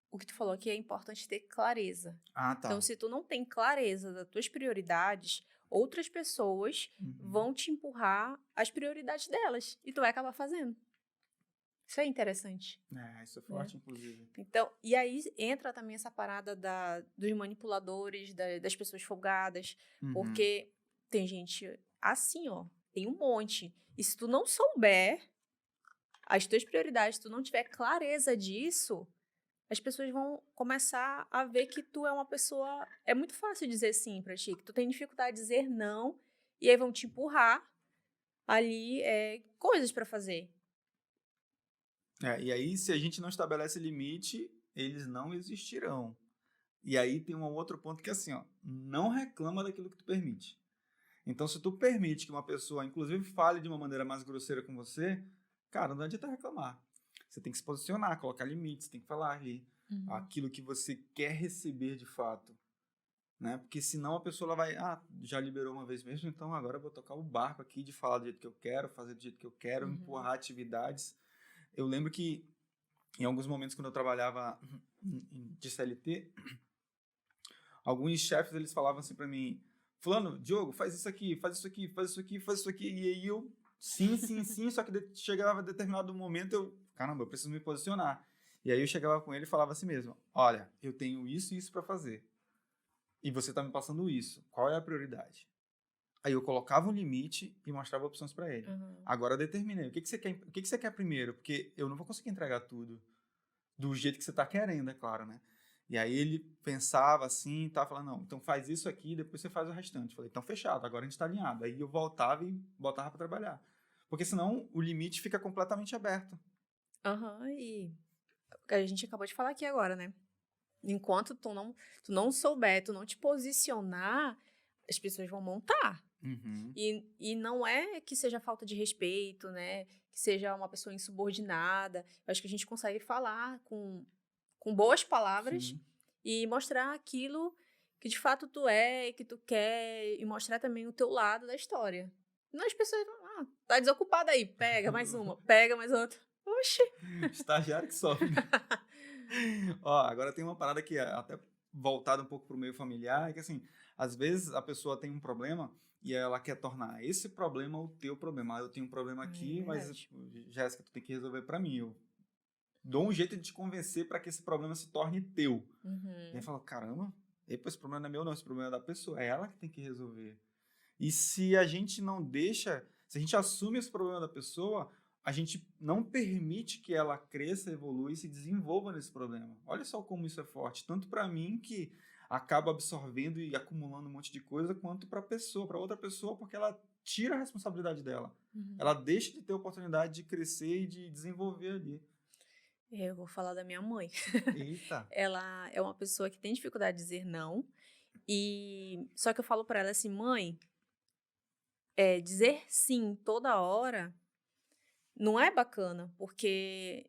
[SPEAKER 2] o que tu falou aqui é importante ter clareza.
[SPEAKER 1] Ah,
[SPEAKER 2] Então,
[SPEAKER 1] tá.
[SPEAKER 2] se tu não tem clareza das tuas prioridades, outras pessoas
[SPEAKER 1] Uhum.
[SPEAKER 2] vão te empurrar as prioridades delas e tu vai acabar fazendo. Isso é interessante,
[SPEAKER 1] Isso é
[SPEAKER 2] né?
[SPEAKER 1] forte, inclusive.
[SPEAKER 2] Então, e aí entra também essa parada dos manipuladores, das pessoas folgadas,
[SPEAKER 1] Uhum.
[SPEAKER 2] porque tem gente assim, ó, tem um monte. E se tu não souber as tuas prioridades, se tu não tiver clareza disso, as pessoas vão começar a ver que tu é uma pessoa. É muito fácil dizer sim pra ti, que tu tem dificuldade de dizer não, e aí vão te empurrar ali coisas pra fazer.
[SPEAKER 1] E aí, se a gente não estabelece limite, eles não existirão. E aí tem um outro ponto que é assim, ó, não reclama daquilo que tu permite. Então, se tu permite que uma pessoa, inclusive, fale de uma maneira mais grosseira com você, cara, não adianta reclamar. Você tem que se posicionar, colocar limites, tem que falar ali
[SPEAKER 2] Uhum.
[SPEAKER 1] aquilo que você quer receber de fato. Né? Porque senão a pessoa ela vai, já liberou uma vez mesmo, então agora eu vou tocar o barco aqui de falar do jeito que eu quero, fazer do jeito que eu quero,
[SPEAKER 2] Uhum.
[SPEAKER 1] empurrar atividades. Eu lembro que em alguns momentos, quando eu trabalhava de CLT, alguns chefes, eles falavam assim para mim, fulano, Diogo, faz isso aqui, faz isso aqui, faz isso aqui, faz isso aqui. E aí eu, sim, sim, sim, só que chegava a determinado momento, caramba, eu preciso me posicionar. E aí eu chegava com ele e falava assim mesmo, olha, eu tenho isso e isso para fazer. E você tá me passando isso. Qual é a prioridade? Aí eu colocava um limite e mostrava opções para ele.
[SPEAKER 2] Uhum.
[SPEAKER 1] Agora determinei, o que você quer, o que você quer primeiro? Porque eu não vou conseguir entregar tudo do jeito que você tá querendo, é claro, né? E aí ele pensava assim, tá falando, não, então faz isso aqui, depois você faz o restante. Eu falei, então fechado, agora a gente tá alinhado. Aí eu voltava e botava para trabalhar. Porque senão o limite fica completamente aberto.
[SPEAKER 2] Aham, e o que a gente acabou de falar aqui agora, né? Enquanto tu não souber, tu não te posicionar, as pessoas vão montar.
[SPEAKER 1] Uhum.
[SPEAKER 2] E não é que seja falta de respeito, né? Que seja uma pessoa insubordinada. Eu acho que a gente consegue falar com boas palavras
[SPEAKER 1] Sim.
[SPEAKER 2] e mostrar aquilo que de fato tu é, e que tu quer, e mostrar também o teu lado da história. Não as pessoas vão, tá desocupada aí, pega mais uma, pega mais outra. Oxi!
[SPEAKER 1] Estagiário que sofre. Ó, agora tem uma parada que é até voltada um pouco pro meio familiar, é que assim, às vezes a pessoa tem um problema e ela quer tornar esse problema o teu problema. Ah, eu tenho um problema
[SPEAKER 2] É
[SPEAKER 1] aqui, mas
[SPEAKER 2] verdade.
[SPEAKER 1] Jéssica, tu tem que resolver para mim. Eu dou um jeito de te convencer para que esse problema se torne teu. E aí
[SPEAKER 2] Uhum.
[SPEAKER 1] fala, caramba, esse problema não é meu não, esse problema é da pessoa, é ela que tem que resolver. E se a gente não deixa, se a gente assume esse problema da pessoa, a gente não permite que ela cresça, evolua e se desenvolva nesse problema. Olha só como isso é forte, tanto para mim que acaba absorvendo e acumulando um monte de coisa, quanto para a pessoa, para outra pessoa, porque ela tira a responsabilidade dela.
[SPEAKER 2] Uhum.
[SPEAKER 1] Ela deixa de ter oportunidade de crescer e de desenvolver ali.
[SPEAKER 2] Eu vou falar da minha mãe.
[SPEAKER 1] Eita.
[SPEAKER 2] Ela é uma pessoa que tem dificuldade de dizer não. E só que eu falo pra ela assim, mãe, dizer sim toda hora não é bacana, porque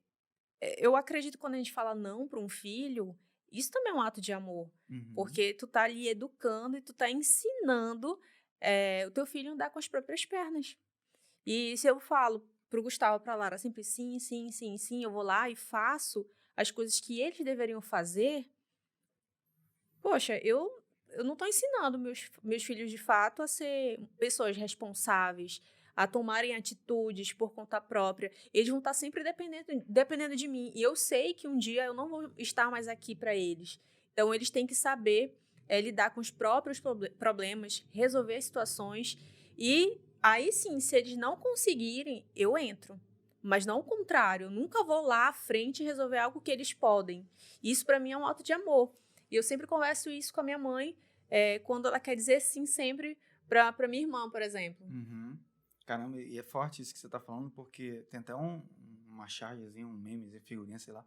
[SPEAKER 2] eu acredito que quando a gente fala não para um filho, isso também é um ato de amor,
[SPEAKER 1] Uhum.
[SPEAKER 2] porque tu tá ali educando e tu tá ensinando o teu filho a andar com as próprias pernas. E se eu falo pro Gustavo, pra Lara, sempre sim, sim, sim, sim, eu vou lá e faço as coisas que eles deveriam fazer. Poxa, eu não estou ensinando meus filhos, de fato, a ser pessoas responsáveis, a tomarem atitudes por conta própria. Eles vão estar sempre dependendo de mim. E eu sei que um dia eu não vou estar mais aqui para eles. Então, eles têm que saber lidar com os próprios problemas, resolver as situações. E aí sim, se eles não conseguirem, eu entro. Mas não o contrário. Eu nunca vou lá à frente resolver algo que eles podem. Isso, para mim, é um ato de amor. E eu sempre converso isso com a minha mãe, quando ela quer dizer sim sempre para minha irmã, por exemplo.
[SPEAKER 1] Uhum. Caramba, e é forte isso que você tá falando, porque tem até uma chargezinha, um memezinho, figurinha, sei lá,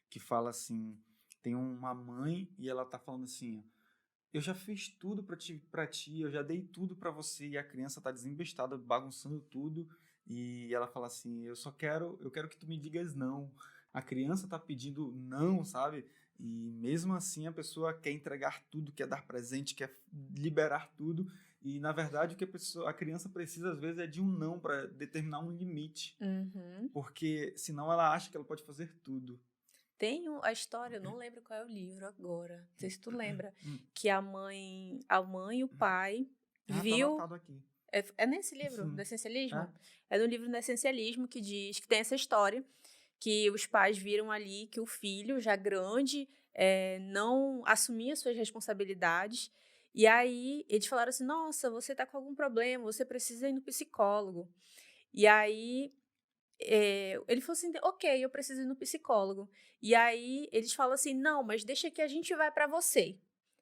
[SPEAKER 1] que fala assim, tem uma mãe e ela tá falando assim, eu já fiz tudo pra ti, eu já dei tudo pra você, e a criança tá desembestada, bagunçando tudo, e ela fala assim, eu quero que tu me digas não. A criança tá pedindo não, sabe? E mesmo assim a pessoa quer entregar tudo, quer dar presente, quer liberar tudo, e na verdade o que a criança precisa às vezes é de um não para determinar um limite,
[SPEAKER 2] Uhum.
[SPEAKER 1] porque senão ela acha que ela pode fazer tudo.
[SPEAKER 2] Tem a história, eu não lembro qual é o livro agora, não sei se tu lembra,
[SPEAKER 1] Hum.
[SPEAKER 2] que a mãe e o pai
[SPEAKER 1] Ah, tá
[SPEAKER 2] viu.
[SPEAKER 1] anotado aqui.
[SPEAKER 2] É nesse livro, do
[SPEAKER 1] Sim.
[SPEAKER 2] Essencialismo?
[SPEAKER 1] É.
[SPEAKER 2] É no livro do Essencialismo que diz que tem essa história, que os pais viram ali que o filho, já grande, não assumia suas responsabilidades. E aí eles falaram assim: nossa, você tá com algum problema, você precisa ir no psicólogo. E aí ele falou assim: ok, eu preciso ir no psicólogo. E aí eles falam assim: não, mas deixa que a gente vai pra você.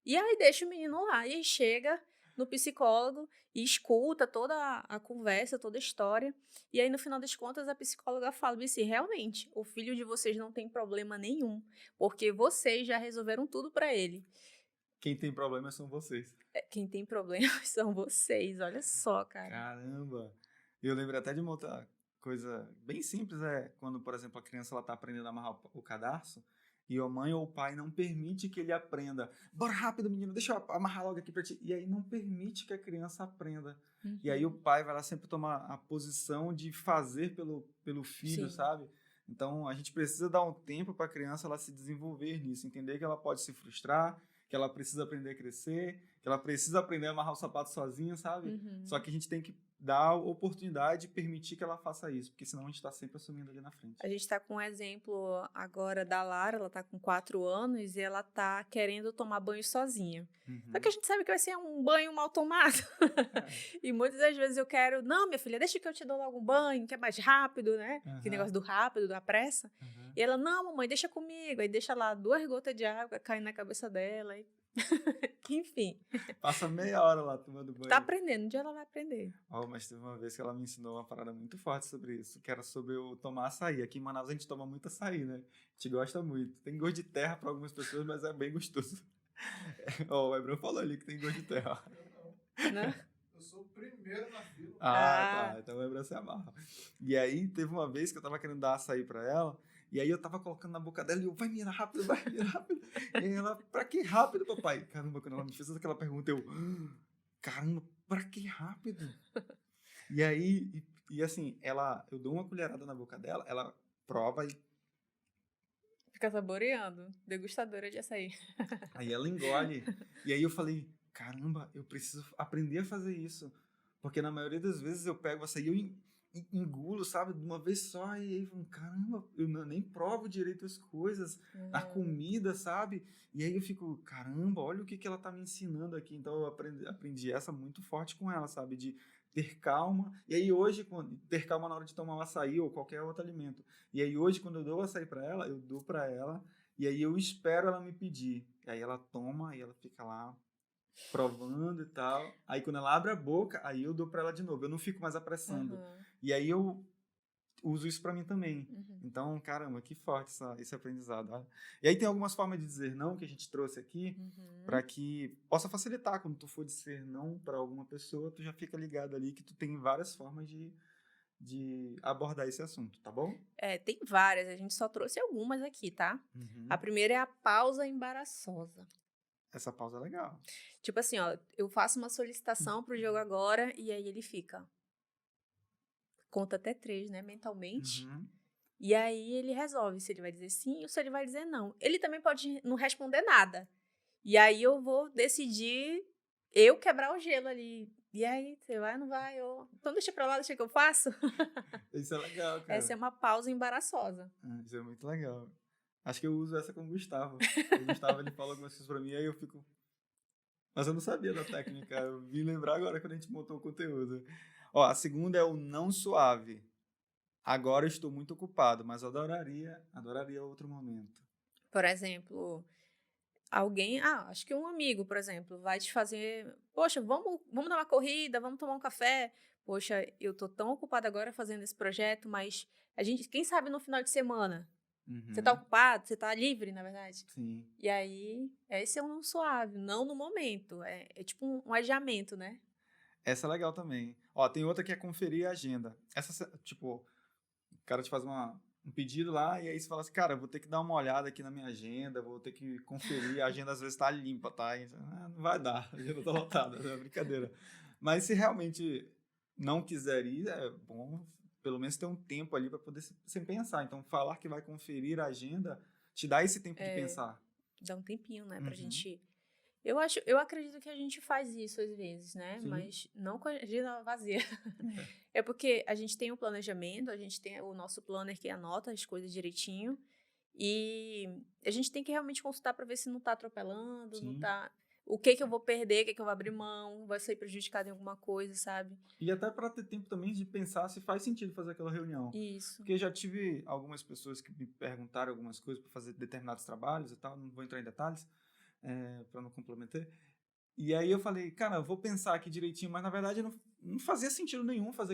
[SPEAKER 2] E aí deixa o menino lá, e aí chega no psicólogo e escuta toda a conversa, toda a história. E aí, no final das contas, a psicóloga fala assim: realmente, o filho de vocês não tem problema nenhum, porque vocês já resolveram tudo pra ele.
[SPEAKER 1] Quem tem problema são vocês.
[SPEAKER 2] Quem tem problemas são vocês, olha só, cara.
[SPEAKER 1] Caramba! Eu lembro até de uma outra coisa bem simples, é quando, por exemplo, a criança ela tá aprendendo a amarrar o cadarço e a mãe ou o pai não permite que ele aprenda. Bora rápido, menino, deixa eu amarrar logo aqui pra ti. E aí não permite que a criança aprenda. E aí o
[SPEAKER 2] Uhum.
[SPEAKER 1] pai vai lá sempre tomar a posição de fazer pelo filho,
[SPEAKER 2] Sim.
[SPEAKER 1] sabe? Então, a gente precisa dar um tempo para a criança ela se desenvolver nisso, entender que ela pode se frustrar, que ela precisa aprender a crescer, que ela precisa aprender a amarrar o sapato sozinha, sabe? Só
[SPEAKER 2] Uhum.
[SPEAKER 1] que a gente tem que dar a oportunidade e permitir que ela faça isso, porque senão a gente está sempre assumindo ali na frente.
[SPEAKER 2] A gente tá com um exemplo agora da Lara, ela tá com 4 anos e ela tá querendo tomar banho sozinha. Só que a
[SPEAKER 1] Uhum.
[SPEAKER 2] gente sabe que vai ser um banho mal tomado.
[SPEAKER 1] É.
[SPEAKER 2] E muitas das vezes eu quero, não, minha filha, deixa que eu te dou logo um banho, que é mais rápido, né? Que
[SPEAKER 1] Aham,
[SPEAKER 2] negócio do rápido, da pressa.
[SPEAKER 1] aham.
[SPEAKER 2] E ela, não, mamãe, deixa comigo. Aí deixa lá 2 gotas de água caindo na cabeça dela. Enfim,
[SPEAKER 1] Passa meia hora lá tomando
[SPEAKER 2] tá
[SPEAKER 1] banho.
[SPEAKER 2] aprendendo, um dia ela vai aprender.
[SPEAKER 1] Oh, mas teve uma vez que ela me ensinou uma parada muito forte sobre isso, que era sobre eu tomar açaí. Aqui em Manaus a gente toma muito açaí, né? A gente gosta muito. Tem gosto de terra para algumas pessoas, mas é bem gostoso. Ó, o Hebreu falou ali que tem gosto de terra.
[SPEAKER 2] Né?
[SPEAKER 3] Eu sou o primeiro na fila.
[SPEAKER 1] Ah,
[SPEAKER 2] Ah,
[SPEAKER 1] tá. Então o Hebreu se amarra. E aí teve uma vez que eu tava querendo dar açaí pra ela, e aí eu tava colocando na boca dela e eu, vai menina, rápido, vai menina, rápido. E aí ela, pra que rápido, papai? Caramba, quando ela me fez aquela pergunta, eu, caramba, pra que rápido? E aí, e assim, eu dou uma colherada na boca dela, ela prova e
[SPEAKER 2] fica saboreando. Degustadora de açaí.
[SPEAKER 1] aí ela engole. E aí eu falei, caramba, eu preciso aprender a fazer isso. Porque na maioria das vezes eu pego açaí e eu engulo, sabe, de uma vez só. E aí eu falo, caramba, eu nem provo direito as coisas, a comida, sabe? E aí eu fico, caramba, olha o que que ela tá me ensinando aqui. Então eu aprendi essa muito forte com ela, sabe? De ter calma. E aí hoje, ter calma na hora de tomar um açaí ou qualquer outro alimento. E aí hoje, quando eu dou o açaí para ela, eu dou para ela. E aí eu espero ela me pedir. E aí ela toma e ela fica lá provando e tal. Aí quando ela abre a boca, aí eu dou para ela de novo. Eu não fico mais apressando.
[SPEAKER 2] Uhum,
[SPEAKER 1] E aí eu uso isso para mim também.
[SPEAKER 2] uhum,
[SPEAKER 1] Então, caramba, que forte esse aprendizado. Ó. E aí tem algumas formas de dizer não que a gente trouxe aqui para
[SPEAKER 2] uhum.
[SPEAKER 1] que possa facilitar quando tu for dizer não para alguma pessoa, tu já fica ligado ali que tu tem várias formas de abordar esse assunto, tá bom?
[SPEAKER 2] É, tem várias, a gente só trouxe algumas aqui, tá? A
[SPEAKER 1] Uhum.
[SPEAKER 2] primeira é a pausa embaraçosa.
[SPEAKER 1] Essa pausa é legal.
[SPEAKER 2] Tipo assim, ó, eu faço uma solicitação pro jogo agora e aí ele fica. Conta até 3, né, mentalmente.
[SPEAKER 1] Uhum.
[SPEAKER 2] E aí ele resolve se ele vai dizer sim ou se ele vai dizer não. Ele também pode não responder nada. E aí eu vou decidir eu quebrar o gelo ali. E aí, você vai ou não vai? Então deixa pra lá, deixa que eu faço.
[SPEAKER 1] Isso é legal,
[SPEAKER 2] Essa é
[SPEAKER 1] cara.
[SPEAKER 2] uma pausa embaraçosa.
[SPEAKER 1] Isso é muito legal. Acho que eu uso essa com o Gustavo. O Gustavo ele fala algumas coisas pra mim, aí eu fico. Mas eu não sabia da técnica. Eu vim lembrar agora quando a gente montou o conteúdo. Ó, a segunda é o não suave. Agora estou muito ocupado, mas adoraria outro momento.
[SPEAKER 2] Por exemplo, alguém, acho que um amigo, por exemplo, vai te fazer, poxa, vamos dar uma corrida, vamos tomar um café. Poxa, eu tô tão ocupada agora fazendo esse projeto, mas a gente, quem sabe no final de semana? Você tá
[SPEAKER 1] Uhum.
[SPEAKER 2] ocupado? Você tá livre, na verdade?
[SPEAKER 1] Sim.
[SPEAKER 2] E aí, esse é um não suave, não no momento. É tipo um adiamento, né?
[SPEAKER 1] Essa é legal também. Ó, tem outra que é conferir a agenda. Tipo, o cara te faz um pedido lá e aí você fala assim, cara, eu vou ter que dar uma olhada aqui na minha agenda, vou ter que conferir, a agenda às vezes tá limpa, tá? E, não vai dar, a agenda tá lotada, é brincadeira. Mas se realmente não quiser ir, é bom pelo menos ter um tempo ali para poder sem pensar. Então, falar que vai conferir a agenda te dá esse tempo de pensar.
[SPEAKER 2] Dá um tempinho, né, pra
[SPEAKER 1] Uhum.
[SPEAKER 2] gente. Eu acredito que a gente faz isso às vezes, né?
[SPEAKER 1] Sim.
[SPEAKER 2] Mas não com a agenda vazia. É porque a gente tem o planejamento, a gente tem o nosso planner que anota as coisas direitinho. E a gente tem que realmente consultar para ver se não tá atropelando, não
[SPEAKER 1] Sim.
[SPEAKER 2] tá. O que eu vou perder, o que eu vou abrir mão, vai sair prejudicado em alguma coisa, sabe?
[SPEAKER 1] E até para ter tempo também de pensar se faz sentido fazer aquela reunião.
[SPEAKER 2] Isso.
[SPEAKER 1] Porque já tive algumas pessoas que me perguntaram algumas coisas para fazer determinados trabalhos e tal, não vou entrar em detalhes, para não comprometer. E aí eu falei, cara, eu vou pensar aqui direitinho, mas na verdade não fazia sentido nenhum fazer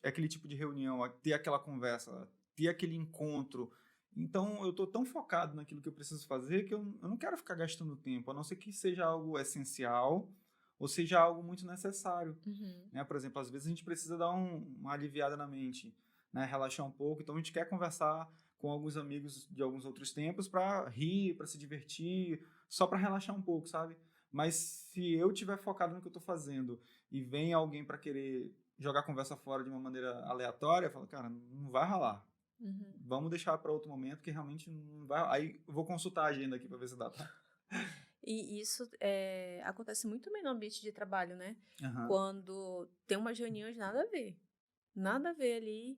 [SPEAKER 1] aquele tipo de reunião, ter aquela conversa, ter aquele encontro. Então eu estou tão focado naquilo que eu preciso fazer que eu não quero ficar gastando tempo, a não ser que seja algo essencial ou seja algo muito necessário.
[SPEAKER 2] Uhum.
[SPEAKER 1] Né? Por exemplo, às vezes a gente precisa dar uma aliviada na mente, né? Relaxar um pouco, então a gente quer conversar com alguns amigos de alguns outros tempos para rir, para se divertir, só para relaxar um pouco, sabe? Mas se eu estiver focado no que eu estou fazendo e vem alguém para querer jogar a conversa fora de uma maneira aleatória, eu falo, cara, não vai rolar.
[SPEAKER 2] Uhum.
[SPEAKER 1] Vamos deixar para outro momento que realmente não vai. Aí eu vou consultar a agenda aqui para ver se dá, tá?
[SPEAKER 2] E isso acontece muito também no ambiente de trabalho, né?
[SPEAKER 1] Aham.
[SPEAKER 2] Quando tem umas reuniões nada a ver ali.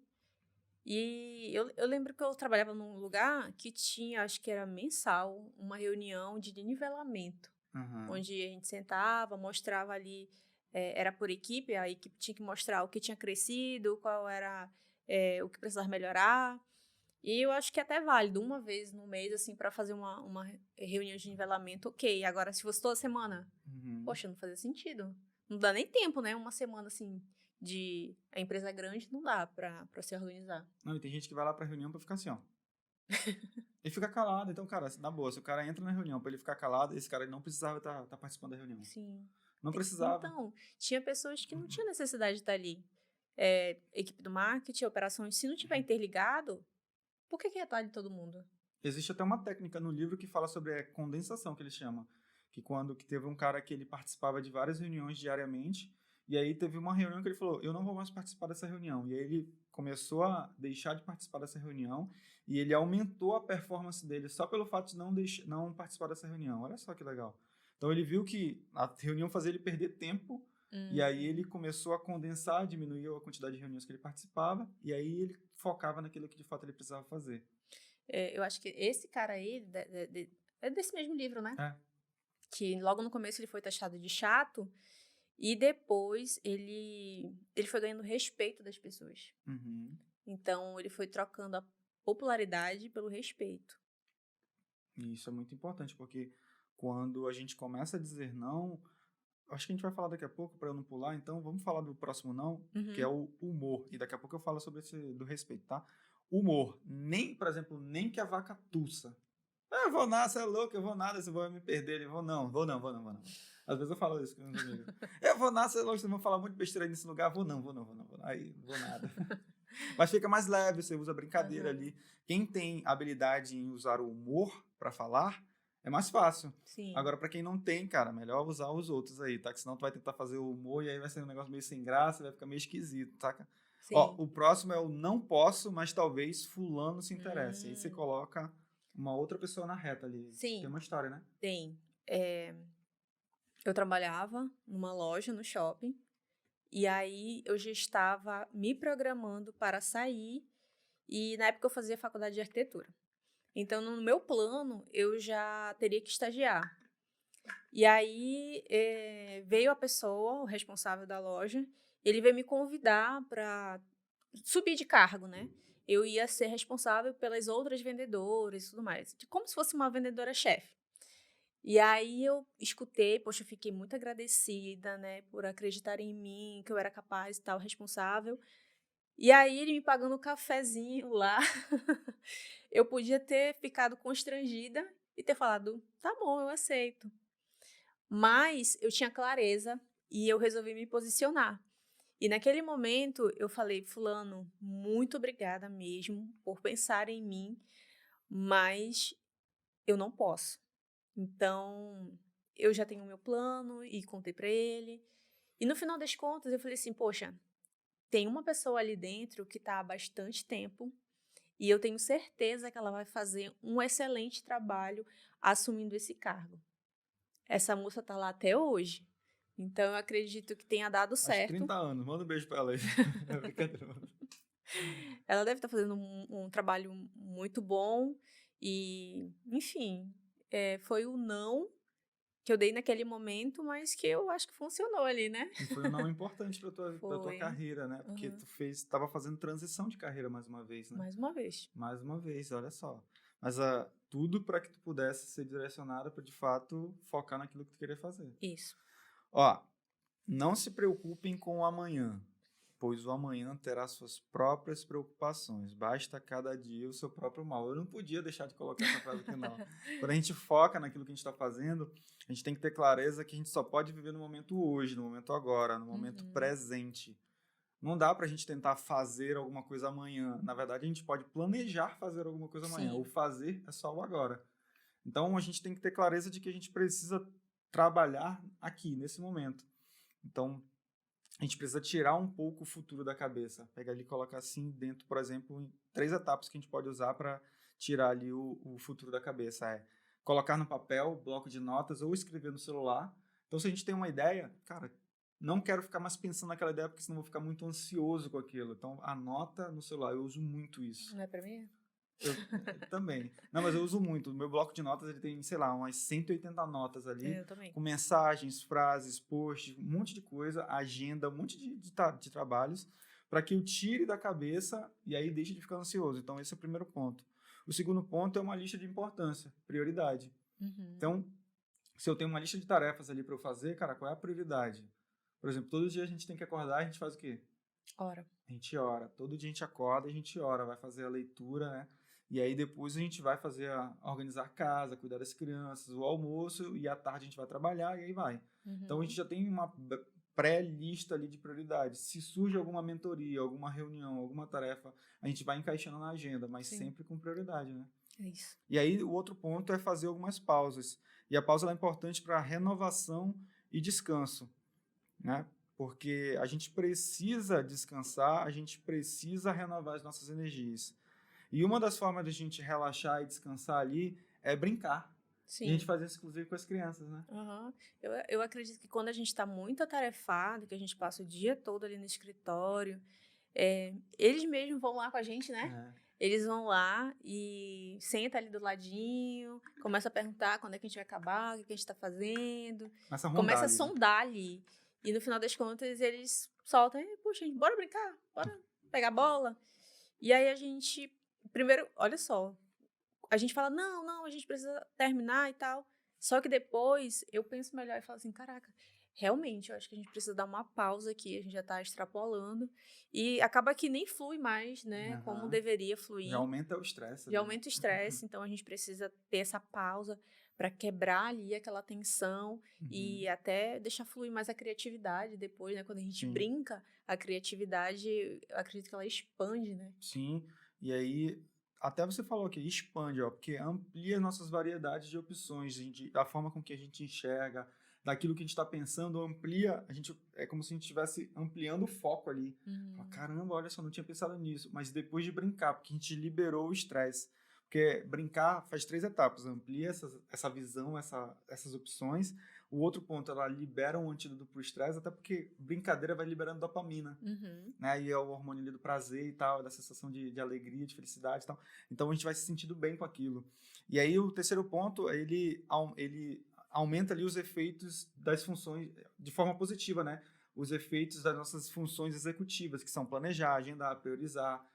[SPEAKER 2] E eu lembro que eu trabalhava num lugar que tinha, acho que era mensal, uma reunião de nivelamento,
[SPEAKER 1] Aham.
[SPEAKER 2] onde a gente sentava, mostrava ali, era por equipe, a equipe tinha que mostrar o que tinha crescido, qual era o que precisava melhorar. E eu acho que é até válido, uma vez no mês, assim, para fazer uma reunião de nivelamento, ok. Agora, se fosse toda semana,
[SPEAKER 1] Uhum.
[SPEAKER 2] poxa, não fazia sentido. Não dá nem tempo, né? Uma semana, assim, de a empresa é grande, não dá para se organizar.
[SPEAKER 1] Não, e tem gente que vai lá pra reunião pra ficar assim, ó. E fica calado. Então, cara, na boa, se o cara entra na reunião pra ele ficar calado, esse cara não precisava estar participando da reunião.
[SPEAKER 2] Sim.
[SPEAKER 1] Não precisava.
[SPEAKER 2] Então, tinha pessoas que não tinham necessidade de estar ali. Equipe do marketing, operações, se não tiver interligado, por que ia estar ali todo mundo?
[SPEAKER 1] Existe até uma técnica no livro que fala sobre a condensação, que eles chamam. Que teve um cara que ele participava de várias reuniões diariamente, e aí teve uma reunião que ele falou, eu não vou mais participar dessa reunião. E aí ele começou a deixar de participar dessa reunião, e ele aumentou a performance dele só pelo fato de não participar dessa reunião. Olha só que legal. Então ele viu que a reunião fazia ele perder tempo, e aí ele começou a condensar, diminuiu a quantidade de reuniões que ele participava, e aí ele focava naquilo que de fato ele precisava fazer.
[SPEAKER 2] Eu acho que esse cara aí, é desse mesmo livro, né?
[SPEAKER 1] É.
[SPEAKER 2] Que logo no começo ele foi taxado de chato, e depois ele foi ganhando respeito das pessoas.
[SPEAKER 1] Uhum.
[SPEAKER 2] Então, ele foi trocando a popularidade pelo respeito.
[SPEAKER 1] E isso é muito importante, porque quando a gente começa a dizer não, acho que a gente vai falar daqui a pouco, para eu não pular, então vamos falar do próximo não, que é
[SPEAKER 2] Uhum.
[SPEAKER 1] o humor. E daqui a pouco eu falo sobre esse do respeito, tá? Humor. Nem, por exemplo, nem que a vaca tussa. Eu vou nada, você é louco, eu vou nada, você vai me perder. Eu vou não, vou não, vou não, vou não. Às vezes eu falo isso com meus amigos. Eu vou nada, você é louco, vocês vão falar muito besteira aí nesse lugar. Vou não, vou não, vou não, vou não. Aí, vou nada. Mas fica mais leve, você usa brincadeira
[SPEAKER 2] Aham.
[SPEAKER 1] ali. Quem tem habilidade em usar o humor para falar, é mais fácil.
[SPEAKER 2] Sim.
[SPEAKER 1] Agora, para quem não tem, cara, melhor usar os outros aí, tá? Que senão tu vai tentar fazer o humor e aí vai ser um negócio meio sem graça, vai ficar meio esquisito, saca? Ó,
[SPEAKER 2] Sim.
[SPEAKER 1] o próximo é o não posso, mas talvez fulano se interesse. Aí você
[SPEAKER 2] Hum.
[SPEAKER 1] coloca uma outra pessoa na reta ali. Tem
[SPEAKER 2] Sim,
[SPEAKER 1] uma história, né?
[SPEAKER 2] tem. Eu trabalhava numa loja no shopping, e aí eu já estava me programando para sair, e na época eu fazia faculdade de arquitetura. Então, no meu plano, eu já teria que estagiar. E aí veio a pessoa, o responsável da loja, ele veio me convidar para subir de cargo, né? Eu ia ser responsável pelas outras vendedoras e tudo mais, como se fosse uma vendedora-chefe. E aí eu escutei, poxa, eu fiquei muito agradecida, né, por acreditar em mim, que eu era capaz e tal, responsável. E aí ele me pagando um cafezinho lá, eu podia ter ficado constrangida e ter falado, tá bom, eu aceito. Mas eu tinha clareza e eu resolvi me posicionar. E naquele momento eu falei, fulano, muito obrigada mesmo por pensar em mim, mas eu não posso. Então, eu já tenho o meu plano e contei para ele. E no final das contas eu falei assim, poxa, tem uma pessoa ali dentro que está há bastante tempo e eu tenho certeza que ela vai fazer um excelente trabalho assumindo esse cargo. Essa moça está lá até hoje. Então, eu acredito que tenha dado
[SPEAKER 1] Acho que
[SPEAKER 2] certo.
[SPEAKER 1] 30 anos. Manda um beijo pra ela aí. É brincadeira.
[SPEAKER 2] Ela deve estar fazendo um trabalho muito bom e, enfim, foi o não que eu dei naquele momento, mas que eu acho que funcionou ali, né?
[SPEAKER 1] E foi um não importante pra tua
[SPEAKER 2] Foi.
[SPEAKER 1] carreira, né? Porque
[SPEAKER 2] Aham.
[SPEAKER 1] tu tava fazendo transição de carreira mais uma vez, né?
[SPEAKER 2] Mais uma vez.
[SPEAKER 1] Mais uma vez, olha só. Mas tudo para que tu pudesse ser direcionada para de fato focar naquilo que tu queria fazer.
[SPEAKER 2] Isso.
[SPEAKER 1] Ó, não se preocupem com o amanhã, pois o amanhã terá suas próprias preocupações. Basta cada dia o seu próprio mal. Eu não podia deixar de colocar essa frase aqui, não. Quando a gente foca naquilo que a gente está fazendo, a gente tem que ter clareza que a gente só pode viver no momento hoje, no momento agora, no momento presente. Não dá pra gente tentar fazer alguma coisa amanhã. Na verdade, a gente pode planejar fazer alguma coisa amanhã. O
[SPEAKER 2] Sim.
[SPEAKER 1] fazer é só o agora. Então, a gente tem que ter clareza de que a gente precisa trabalhar aqui, nesse momento. Então, a gente precisa tirar um pouco o futuro da cabeça. Pegar ali e colocar assim dentro, por exemplo, em 3 etapas que a gente pode usar para tirar ali o futuro da cabeça. É colocar no papel, bloco de notas ou escrever no celular. Então, se a gente tem uma ideia, cara, não quero ficar mais pensando naquela ideia porque senão vou ficar muito ansioso com aquilo. Então, anota no celular. Eu uso muito isso.
[SPEAKER 2] Não é pra mim?
[SPEAKER 1] Eu também. Não, mas eu uso muito. O meu bloco de notas ele tem, sei lá, umas 180 notas ali,
[SPEAKER 2] Eu também.
[SPEAKER 1] com mensagens, frases, posts, um monte de coisa, agenda, um monte de trabalhos, para que eu tire da cabeça e aí deixe de ficar ansioso. Então, esse é o primeiro ponto. O segundo ponto é uma lista de importância, prioridade.
[SPEAKER 2] Uhum.
[SPEAKER 1] Então, se eu tenho uma lista de tarefas ali para eu fazer, cara, qual é a prioridade? Por exemplo, todo dia a gente tem que acordar, a gente faz o quê?
[SPEAKER 2] Ora.
[SPEAKER 1] A gente ora. Todo dia a gente acorda e a gente ora. Vai fazer a leitura, né? E aí depois a gente vai fazer organizar a casa, cuidar das crianças, o almoço e à tarde a gente vai trabalhar e aí vai. Então a gente já tem uma pré-lista ali de prioridades. Se surge alguma mentoria, alguma reunião, alguma tarefa, a gente vai encaixando na agenda, mas
[SPEAKER 2] Sim.
[SPEAKER 1] sempre com prioridade, né?
[SPEAKER 2] É isso.
[SPEAKER 1] E aí o outro ponto é fazer algumas pausas. E a pausa ela é importante para renovação e descanso, né? Porque a gente precisa descansar, a gente precisa renovar as nossas energias. E uma das formas de a gente relaxar e descansar ali é brincar.
[SPEAKER 2] Sim.
[SPEAKER 1] E a gente faz isso, inclusive, com as crianças, né?
[SPEAKER 2] Uhum. Eu acredito que quando a gente está muito atarefado, que a gente passa o dia todo ali no escritório, eles mesmos vão lá com a gente, né? Eles vão lá e senta ali do ladinho, começa a perguntar quando é que a gente vai acabar, o que a gente está fazendo. Começa a
[SPEAKER 1] ali,
[SPEAKER 2] sondar ali. E no final das contas, eles soltam, puxa, gente, bora brincar, bora pegar bola. E aí a gente, primeiro, olha só, a gente fala, não, a gente precisa terminar e tal. Só que depois eu penso melhor e falo assim, caraca, realmente, eu acho que a gente precisa dar uma pausa aqui, a gente já tá extrapolando. E acaba que nem flui mais, né, como deveria fluir.
[SPEAKER 1] Já aumenta o estresse.
[SPEAKER 2] Já aumenta o estresse, então a gente precisa ter essa pausa para quebrar ali aquela tensão e até deixar fluir mais a criatividade depois, né? Quando a gente brinca, a criatividade, eu acredito que ela expande, né?
[SPEAKER 1] Sim, e aí até você falou que expande, ó, porque amplia nossas variedades de opções, da forma com que a gente enxerga, daquilo que a gente está pensando, amplia, é como se a gente estivesse ampliando o foco ali. Fala, caramba, olha só, não tinha pensado nisso, mas depois de brincar, porque a gente liberou o estresse. Porque brincar faz 3 etapas, amplia essa visão, essas opções. O outro ponto, ela libera um antídoto para o estresse, até porque brincadeira vai liberando dopamina, né? E é o hormônio ali do prazer e tal, da sensação de alegria, de felicidade e tal. Então a gente vai se sentindo bem com aquilo. E aí o terceiro ponto, ele aumenta ali os efeitos das funções de forma positiva, né? Os efeitos das nossas funções executivas, que são planejar, agendar, priorizar,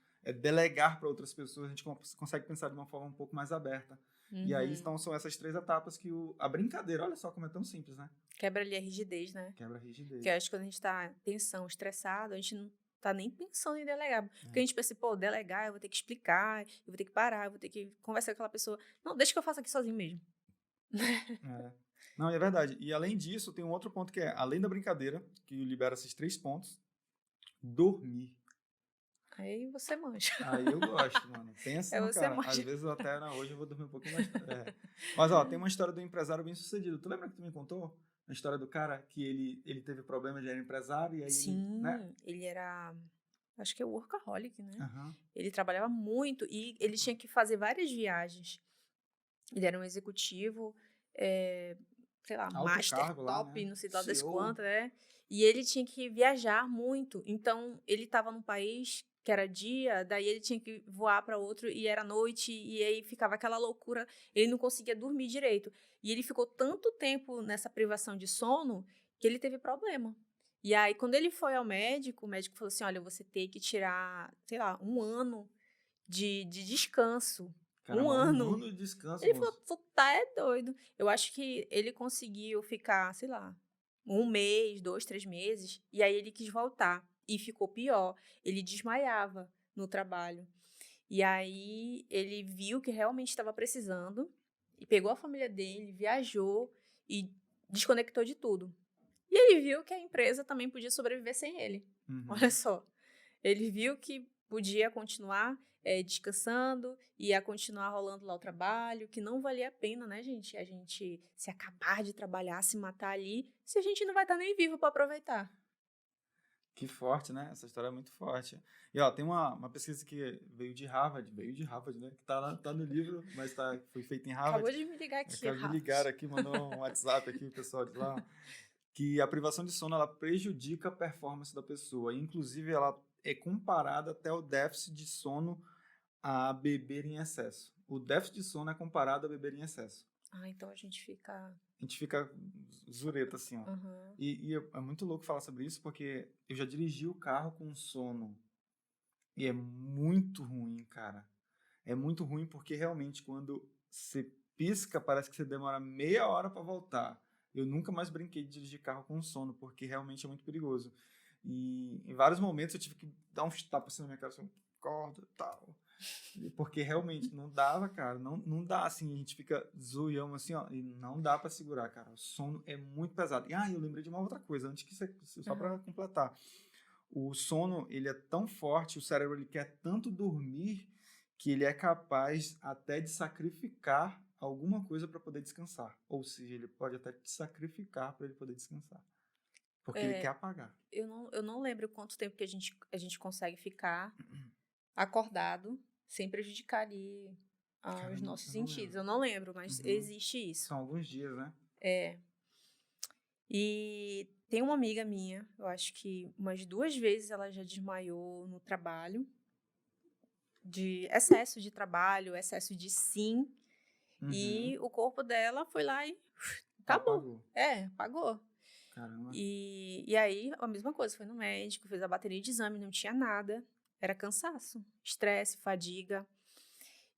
[SPEAKER 1] delegar para outras pessoas, a gente consegue pensar de uma forma um pouco mais aberta. E aí, então, são essas 3 etapas que a brincadeira, olha só como é tão simples, né?
[SPEAKER 2] Quebra ali a rigidez, né?
[SPEAKER 1] Quebra a rigidez.
[SPEAKER 2] Porque eu acho que quando a gente tá tensão, estressado, a gente não tá nem pensando em delegar. Porque a gente pensa, delegar, eu vou ter que explicar, eu vou ter que parar, eu vou ter que conversar com aquela pessoa. Não, deixa que eu faça aqui sozinho mesmo.
[SPEAKER 1] Não, é verdade. E além disso, tem um outro ponto que é, além da brincadeira, que libera esses 3 pontos, dormir.
[SPEAKER 2] Aí você mancha.
[SPEAKER 1] Aí eu gosto, mano. Pensa no cara. Às vezes eu até, hoje eu vou dormir um pouquinho mais. Mas, ó, tem uma história do empresário bem sucedido. Tu lembra que tu me contou? A história do cara que ele teve problema de era empresário e aí
[SPEAKER 2] Sim,
[SPEAKER 1] né?
[SPEAKER 2] ele era, acho que é workaholic, né?
[SPEAKER 1] Uhum.
[SPEAKER 2] Ele trabalhava muito e ele tinha que fazer várias viagens. Ele era um executivo, sei lá,
[SPEAKER 1] Alto
[SPEAKER 2] master
[SPEAKER 1] cargo lá,
[SPEAKER 2] top,
[SPEAKER 1] né?
[SPEAKER 2] não sei lá das
[SPEAKER 1] CEO.
[SPEAKER 2] quantas, né? E ele tinha que viajar muito. Então, ele estava num país que era dia, daí ele tinha que voar para outro e era noite, e aí ficava aquela loucura. Ele não conseguia dormir direito. E ele ficou tanto tempo nessa privação de sono que ele teve problema. E aí, quando ele foi ao médico, o médico falou assim: olha, você tem que tirar, sei lá, 1 ano de descanso.
[SPEAKER 1] Caramba,
[SPEAKER 2] 1 ano.
[SPEAKER 1] 1 ano de descanso,
[SPEAKER 2] Ele
[SPEAKER 1] moço.
[SPEAKER 2] falou, tu tá doido. Eu acho que ele conseguiu ficar, sei lá, 1 mês, 2, 3 meses, e aí ele quis voltar. E ficou pior. Ele desmaiava no trabalho. E aí ele viu que realmente estava precisando, e pegou a família dele, viajou e desconectou de tudo. E ele viu que a empresa também podia sobreviver sem ele. Olha só. Ele viu que podia continuar descansando, ia continuar rolando lá o trabalho, que não valia a pena, né, gente? A gente se acabar de trabalhar, se matar ali, se a gente não vai estar nem vivo para aproveitar.
[SPEAKER 1] Que forte, né? Essa história é muito forte. E, ó, tem uma pesquisa que veio de Harvard, né? Que tá no livro, mas foi feita em Harvard.
[SPEAKER 2] Acabou de me ligar aqui,
[SPEAKER 1] Acabou de
[SPEAKER 2] Rafa.
[SPEAKER 1] ligar aqui, mandou um WhatsApp aqui, o pessoal de lá, que a privação de sono, ela prejudica a performance da pessoa. Inclusive, ela é comparada até o déficit de sono a beber em excesso. O déficit de sono é comparado a beber em excesso.
[SPEAKER 2] Ah, então a gente fica...
[SPEAKER 1] A gente fica zureta, assim, ó.
[SPEAKER 2] Uhum.
[SPEAKER 1] E é muito louco falar sobre isso, porque eu já dirigi o carro com sono. E é muito ruim, cara. É muito ruim porque realmente quando você pisca, parece que você demora meia hora para voltar. Eu nunca mais brinquei de dirigir carro com sono, porque realmente é muito perigoso. E em vários momentos eu tive que dar uns tapas assim na minha cara, assim, acorda e tal. Porque realmente não dava, cara. Não dá assim, a gente fica zoião assim, ó. E não dá para segurar, cara. O sono é muito pesado. E eu lembrei de uma outra coisa, antes que você, só para completar. O sono, ele é tão forte, o cérebro ele quer tanto dormir que ele é capaz até de sacrificar alguma coisa para poder descansar. Ou seja, ele pode até te sacrificar para ele poder descansar. Porque ele quer apagar.
[SPEAKER 2] Eu não lembro quanto tempo que a gente consegue ficar acordado sem prejudicar ali os nossos sentidos. Eu não lembro, mas existe isso.
[SPEAKER 1] São alguns dias, né?
[SPEAKER 2] E tem uma amiga minha, eu acho que umas 2 vezes ela já desmaiou no trabalho, de excesso de trabalho, excesso de sim, e o corpo dela foi lá e acabou. Apagou.
[SPEAKER 1] Caramba.
[SPEAKER 2] E aí, a mesma coisa, foi no médico, fez a bateria de exame, não tinha nada, era cansaço, estresse, fadiga.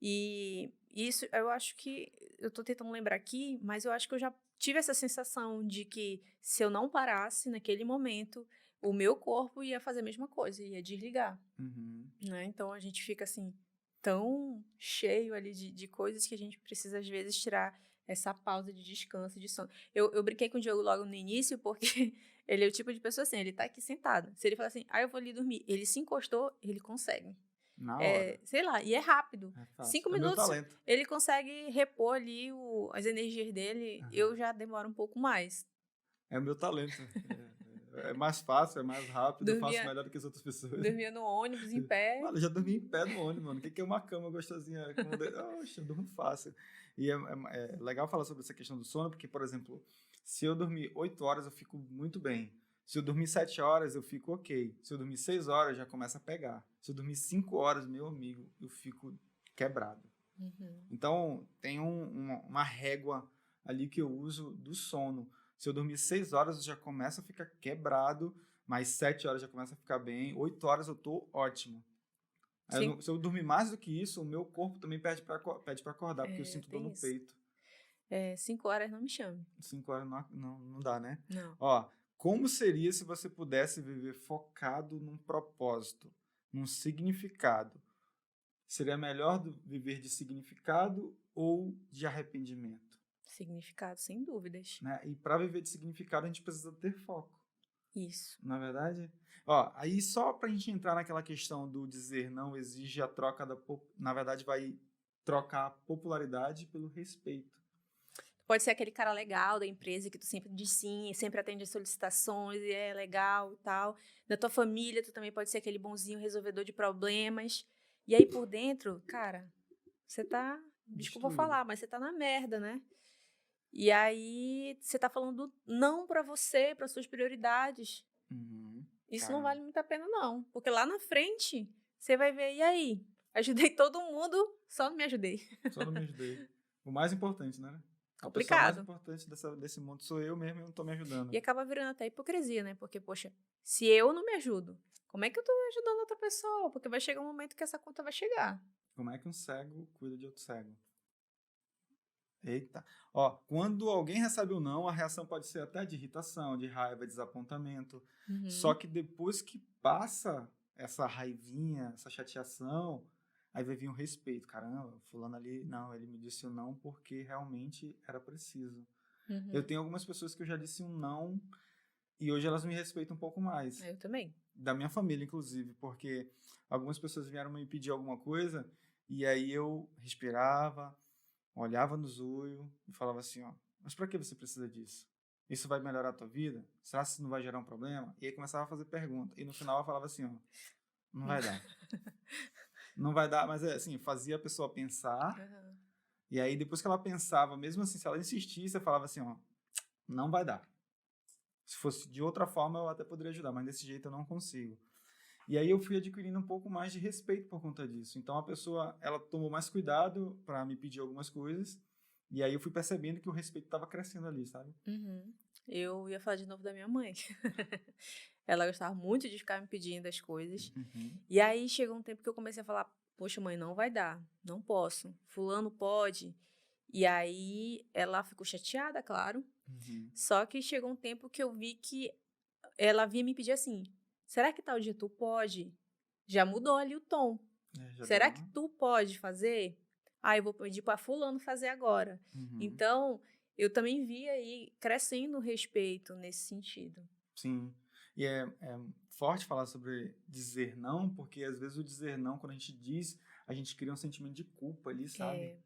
[SPEAKER 2] E isso, eu acho que, eu tô tentando lembrar aqui, mas eu acho que eu já tive essa sensação de que se eu não parasse naquele momento, o meu corpo ia fazer a mesma coisa, ia desligar. Né? Então a gente fica assim, tão cheio ali de coisas que a gente precisa às vezes tirar essa pausa de descanso, de sono. Eu brinquei com o Diogo logo no início, porque ele é o tipo de pessoa assim, ele tá aqui sentado. Se ele falar assim, eu vou ali dormir, ele se encostou, ele consegue.
[SPEAKER 1] Na hora.
[SPEAKER 2] Sei lá, e é rápido.
[SPEAKER 1] É fácil.
[SPEAKER 2] 5
[SPEAKER 1] É meu
[SPEAKER 2] minutos,
[SPEAKER 1] talento.
[SPEAKER 2] ele consegue repor ali as energias dele. Eu já demoro um pouco mais.
[SPEAKER 1] É o meu talento. É mais fácil, é mais rápido, eu faço melhor do que as outras pessoas.
[SPEAKER 2] Dormia no ônibus, em pé.
[SPEAKER 1] Mano, eu já dormi em pé no ônibus, mano. O que é uma cama gostosinha? Oxe, eu durmo fácil. E é legal falar sobre essa questão do sono, porque, por exemplo, se eu dormir 8 horas, eu fico muito bem. Se eu dormir 7 horas, eu fico ok. Se eu dormir 6 horas, já começa a pegar. Se eu dormir 5 horas, meu amigo, eu fico quebrado. Então, tem uma régua ali que eu uso do sono. Se eu dormir 6 horas, eu já começo a ficar quebrado, mais 7 horas já começa a ficar bem, 8 horas eu tô ótimo. Se eu dormir mais do que isso, o meu corpo também pede pra acordar, porque eu sinto dor no peito.
[SPEAKER 2] 5 horas não me chame.
[SPEAKER 1] 5 horas não dá, né?
[SPEAKER 2] Não.
[SPEAKER 1] Ó, como seria se você pudesse viver focado num propósito, num significado? Seria melhor viver de significado ou de arrependimento?
[SPEAKER 2] Significado, sem dúvidas.
[SPEAKER 1] Né? E para viver de significado, a gente precisa ter foco.
[SPEAKER 2] Isso.
[SPEAKER 1] Na é verdade? Ó, aí só pra gente entrar naquela questão do dizer não exige a troca na verdade, vai trocar a popularidade pelo respeito.
[SPEAKER 2] Pode ser aquele cara legal da empresa que tu sempre diz sim, sempre atende as solicitações e é legal e tal. Da tua família, tu também pode ser aquele bonzinho resolvedor de problemas. E aí, por dentro, cara, você tá... Desculpa falar, mas você tá na merda, né? E aí, você tá falando não pra você, pra suas prioridades. Isso não vale muito a pena, não. Porque lá na frente, você vai ver, e aí? Ajudei todo mundo, só não me ajudei.
[SPEAKER 1] Só não me ajudei. O mais importante, né?
[SPEAKER 2] Complicado.
[SPEAKER 1] A pessoa mais importante desse mundo sou eu mesmo e eu não tô me ajudando.
[SPEAKER 2] E acaba virando até hipocrisia, né? Porque, poxa, se eu não me ajudo, como é que eu tô ajudando outra pessoa? Porque vai chegar um momento que essa conta vai chegar.
[SPEAKER 1] Como é que um cego cuida de outro cego? Eita. Ó, quando alguém recebe um não, a reação pode ser até de irritação, de raiva, desapontamento. Só que depois que passa essa raivinha, essa chateação, aí vai vir um respeito. Caramba, fulano ali, não, ele me disse um não porque realmente era preciso. Eu tenho algumas pessoas que eu já disse um não e hoje elas me respeitam um pouco mais.
[SPEAKER 2] Eu também.
[SPEAKER 1] Da minha família, inclusive, porque algumas pessoas vieram me pedir alguma coisa e aí eu respirava, olhava no olhos e falava assim, ó, mas pra que você precisa disso? Isso vai melhorar a tua vida? Será que isso não vai gerar um problema? E aí começava a fazer pergunta. E no final eu falava assim, ó, não vai dar. Não vai dar, mas assim, fazia a pessoa pensar.
[SPEAKER 2] Aham.
[SPEAKER 1] E aí depois que ela pensava, mesmo assim, se ela insistisse, eu falava assim, ó, não vai dar. Se fosse de outra forma, eu até poderia ajudar, mas desse jeito eu não consigo. E aí eu fui adquirindo um pouco mais de respeito por conta disso. Então a pessoa, ela tomou mais cuidado para me pedir algumas coisas. E aí eu fui percebendo que o respeito estava crescendo ali, sabe?
[SPEAKER 2] Uhum. Eu ia falar de novo da minha mãe. Ela gostava muito de ficar me pedindo as coisas.
[SPEAKER 1] Uhum.
[SPEAKER 2] E aí chegou um tempo que eu comecei a falar: poxa, mãe, não vai dar, não posso. Fulano pode. E aí ela ficou chateada, claro.
[SPEAKER 1] Uhum.
[SPEAKER 2] Só que chegou um tempo que eu vi que ela vinha me pedir assim: será que tal dia tu pode? Já mudou ali o tom.
[SPEAKER 1] Já deu
[SPEAKER 2] Será que
[SPEAKER 1] uma...
[SPEAKER 2] tu pode fazer? Ah, eu vou pedir para fulano fazer agora.
[SPEAKER 1] Uhum.
[SPEAKER 2] Então, eu também vi aí crescendo o respeito nesse sentido.
[SPEAKER 1] Sim. E é forte falar sobre dizer não, porque às vezes o dizer não, quando a gente diz, a gente cria um sentimento de culpa ali, sabe?
[SPEAKER 2] É,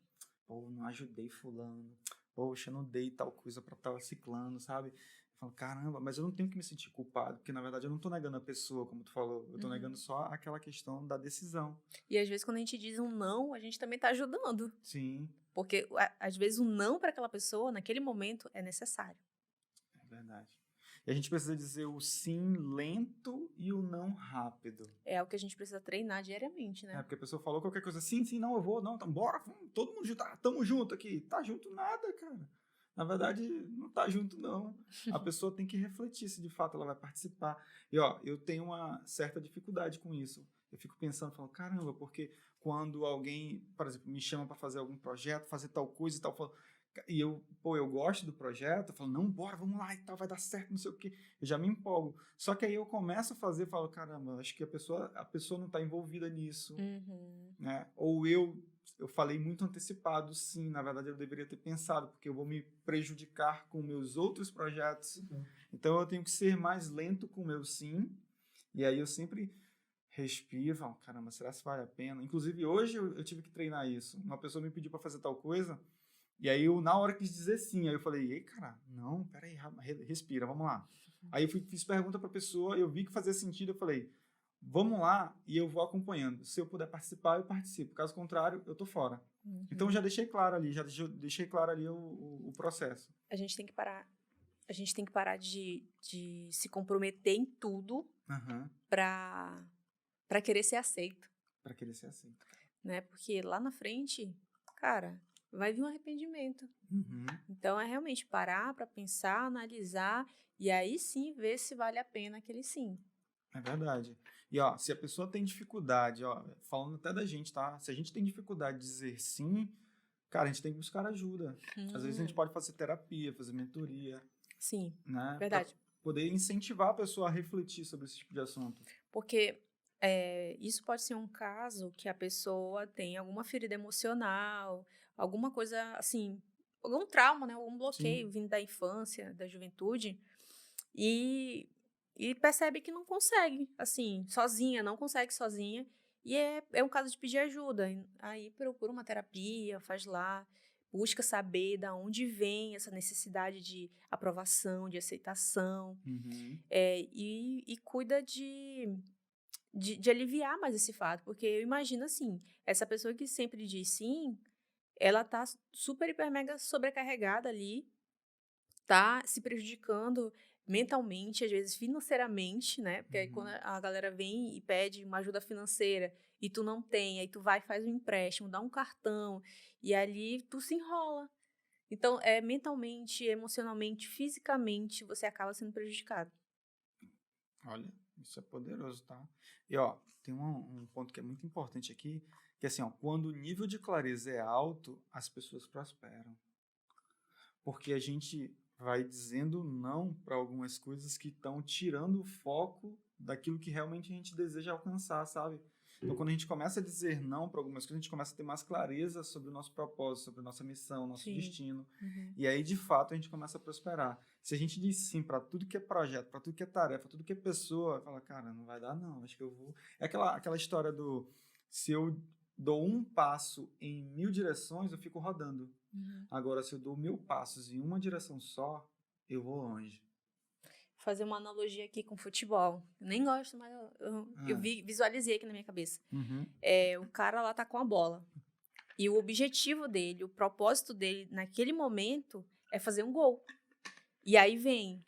[SPEAKER 1] Pô, não ajudei fulano. Poxa, não dei tal coisa para tal ciclano, sabe? Eu falo, caramba, mas eu não tenho que me sentir culpado, porque na verdade eu não tô negando a pessoa, como tu falou, eu tô negando
[SPEAKER 2] uhum.
[SPEAKER 1] só aquela questão da decisão.
[SPEAKER 2] E às vezes quando a gente diz um não, a gente também está ajudando.
[SPEAKER 1] Sim,
[SPEAKER 2] Porque às vezes o não para aquela pessoa, naquele momento, é necessário.
[SPEAKER 1] é verdade. E a gente precisa dizer o sim lento e o não rápido.
[SPEAKER 2] É algo que a gente precisa treinar diariamente,
[SPEAKER 1] É,
[SPEAKER 2] né?
[SPEAKER 1] porque a pessoa falou qualquer coisa, sim, sim, não, eu vou, não, então bora, vamos, todo mundo junto, tamo junto aqui. Tá junto nada, cara. Na verdade, não tá junto, não. A pessoa tem que refletir se de fato ela vai participar. E, ó, eu tenho uma certa dificuldade com isso. Eu fico pensando, falo, caramba, porque quando alguém, por exemplo, me chama para fazer algum projeto, fazer tal coisa e tal, eu falo, e eu, pô, eu gosto do projeto, eu falo, não, bora, vamos lá e tal, vai dar certo, não sei o quê. Eu já me empolgo. Só que aí eu começo a fazer, falo, caramba, acho que a pessoa não está envolvida nisso,
[SPEAKER 2] Uhum.
[SPEAKER 1] né? Ou eu falei muito antecipado, sim, na verdade eu deveria ter pensado, porque eu vou me prejudicar com meus outros projetos.
[SPEAKER 3] Uhum.
[SPEAKER 1] Então eu tenho que ser mais lento com o meu sim, e aí eu sempre respiro, falo, caramba, será que vale a pena? Inclusive hoje eu tive que treinar isso. Uma pessoa me pediu para fazer tal coisa, e aí eu na hora quis dizer sim, aí eu falei, ei, cara, não, peraí, respira, vamos lá. Aí eu fiz pergunta para a pessoa, eu vi que fazia sentido, eu falei, vamos lá e eu vou acompanhando. Se eu puder participar, eu participo. Caso contrário, eu tô fora. Então
[SPEAKER 2] Uhum.
[SPEAKER 1] já deixei claro ali, deixei claro ali o processo.
[SPEAKER 2] A gente tem que parar. A gente tem que parar de se comprometer em tudo
[SPEAKER 1] Aham.
[SPEAKER 2] para querer ser aceito,
[SPEAKER 1] Para querer ser aceito.
[SPEAKER 2] né? Porque lá na frente, cara, vai vir um arrependimento.
[SPEAKER 1] Uhum.
[SPEAKER 2] Então é realmente parar para pensar, analisar e aí sim ver se vale a pena aquele sim.
[SPEAKER 1] É verdade. E ó, se a pessoa tem dificuldade, ó, falando até da gente, tá? Se a gente tem dificuldade de dizer sim, cara, a gente tem que buscar ajuda. Às vezes a gente pode fazer terapia, fazer mentoria,
[SPEAKER 2] Sim,
[SPEAKER 1] né? Para
[SPEAKER 2] verdade.
[SPEAKER 1] poder incentivar a pessoa a refletir sobre esse tipo de assunto.
[SPEAKER 2] Porque isso pode ser um caso que a pessoa tem alguma ferida emocional, alguma coisa assim, algum trauma, né? Algum bloqueio
[SPEAKER 1] Sim.
[SPEAKER 2] vindo da infância, da juventude, e, e percebe que não consegue, assim, sozinha, não consegue sozinha. E é um caso de pedir ajuda. Aí procura uma terapia, faz lá, busca saber da onde vem essa necessidade de aprovação, de aceitação,
[SPEAKER 1] Uhum.
[SPEAKER 2] e cuida de aliviar mais esse fato, porque eu imagino assim, essa pessoa que sempre diz sim, ela tá super, hiper, mega sobrecarregada ali, tá se prejudicando mentalmente, às vezes financeiramente, né? Porque aí quando
[SPEAKER 1] Uhum.
[SPEAKER 2] a galera vem e pede uma ajuda financeira e tu não tem, aí tu vai e faz um empréstimo, dá um cartão, e ali tu se enrola. Então, mentalmente, emocionalmente, fisicamente, você acaba sendo prejudicado.
[SPEAKER 1] Olha, isso é poderoso, tá? E ó, tem um ponto que é muito importante aqui, que é assim, ó, quando o nível de clareza é alto, as pessoas prosperam. Porque a gente vai dizendo não para algumas coisas que estão tirando o foco daquilo que realmente a gente deseja alcançar, sabe? Então, quando a gente começa a dizer não para algumas coisas, a gente começa a ter mais clareza sobre o nosso propósito, sobre a nossa missão, nosso
[SPEAKER 2] Sim.
[SPEAKER 1] destino.
[SPEAKER 2] Uhum.
[SPEAKER 1] E aí, de fato, a gente começa a prosperar. Se a gente diz sim para tudo que é projeto, para tudo que é tarefa, tudo que é pessoa, fala, cara, não vai dar não, acho que eu vou... É aquela história do, se eu dou um passo em 1000 direções, eu fico rodando.
[SPEAKER 2] Uhum.
[SPEAKER 1] Agora, se eu dou 1000 passos em uma direção só, eu vou longe.
[SPEAKER 2] Fazer uma analogia aqui com futebol. Eu nem gosto, mas eu visualizei aqui na minha cabeça.
[SPEAKER 1] Uhum.
[SPEAKER 2] O cara lá tá com a bola. E o objetivo dele, o propósito dele naquele momento é fazer um gol. E aí vem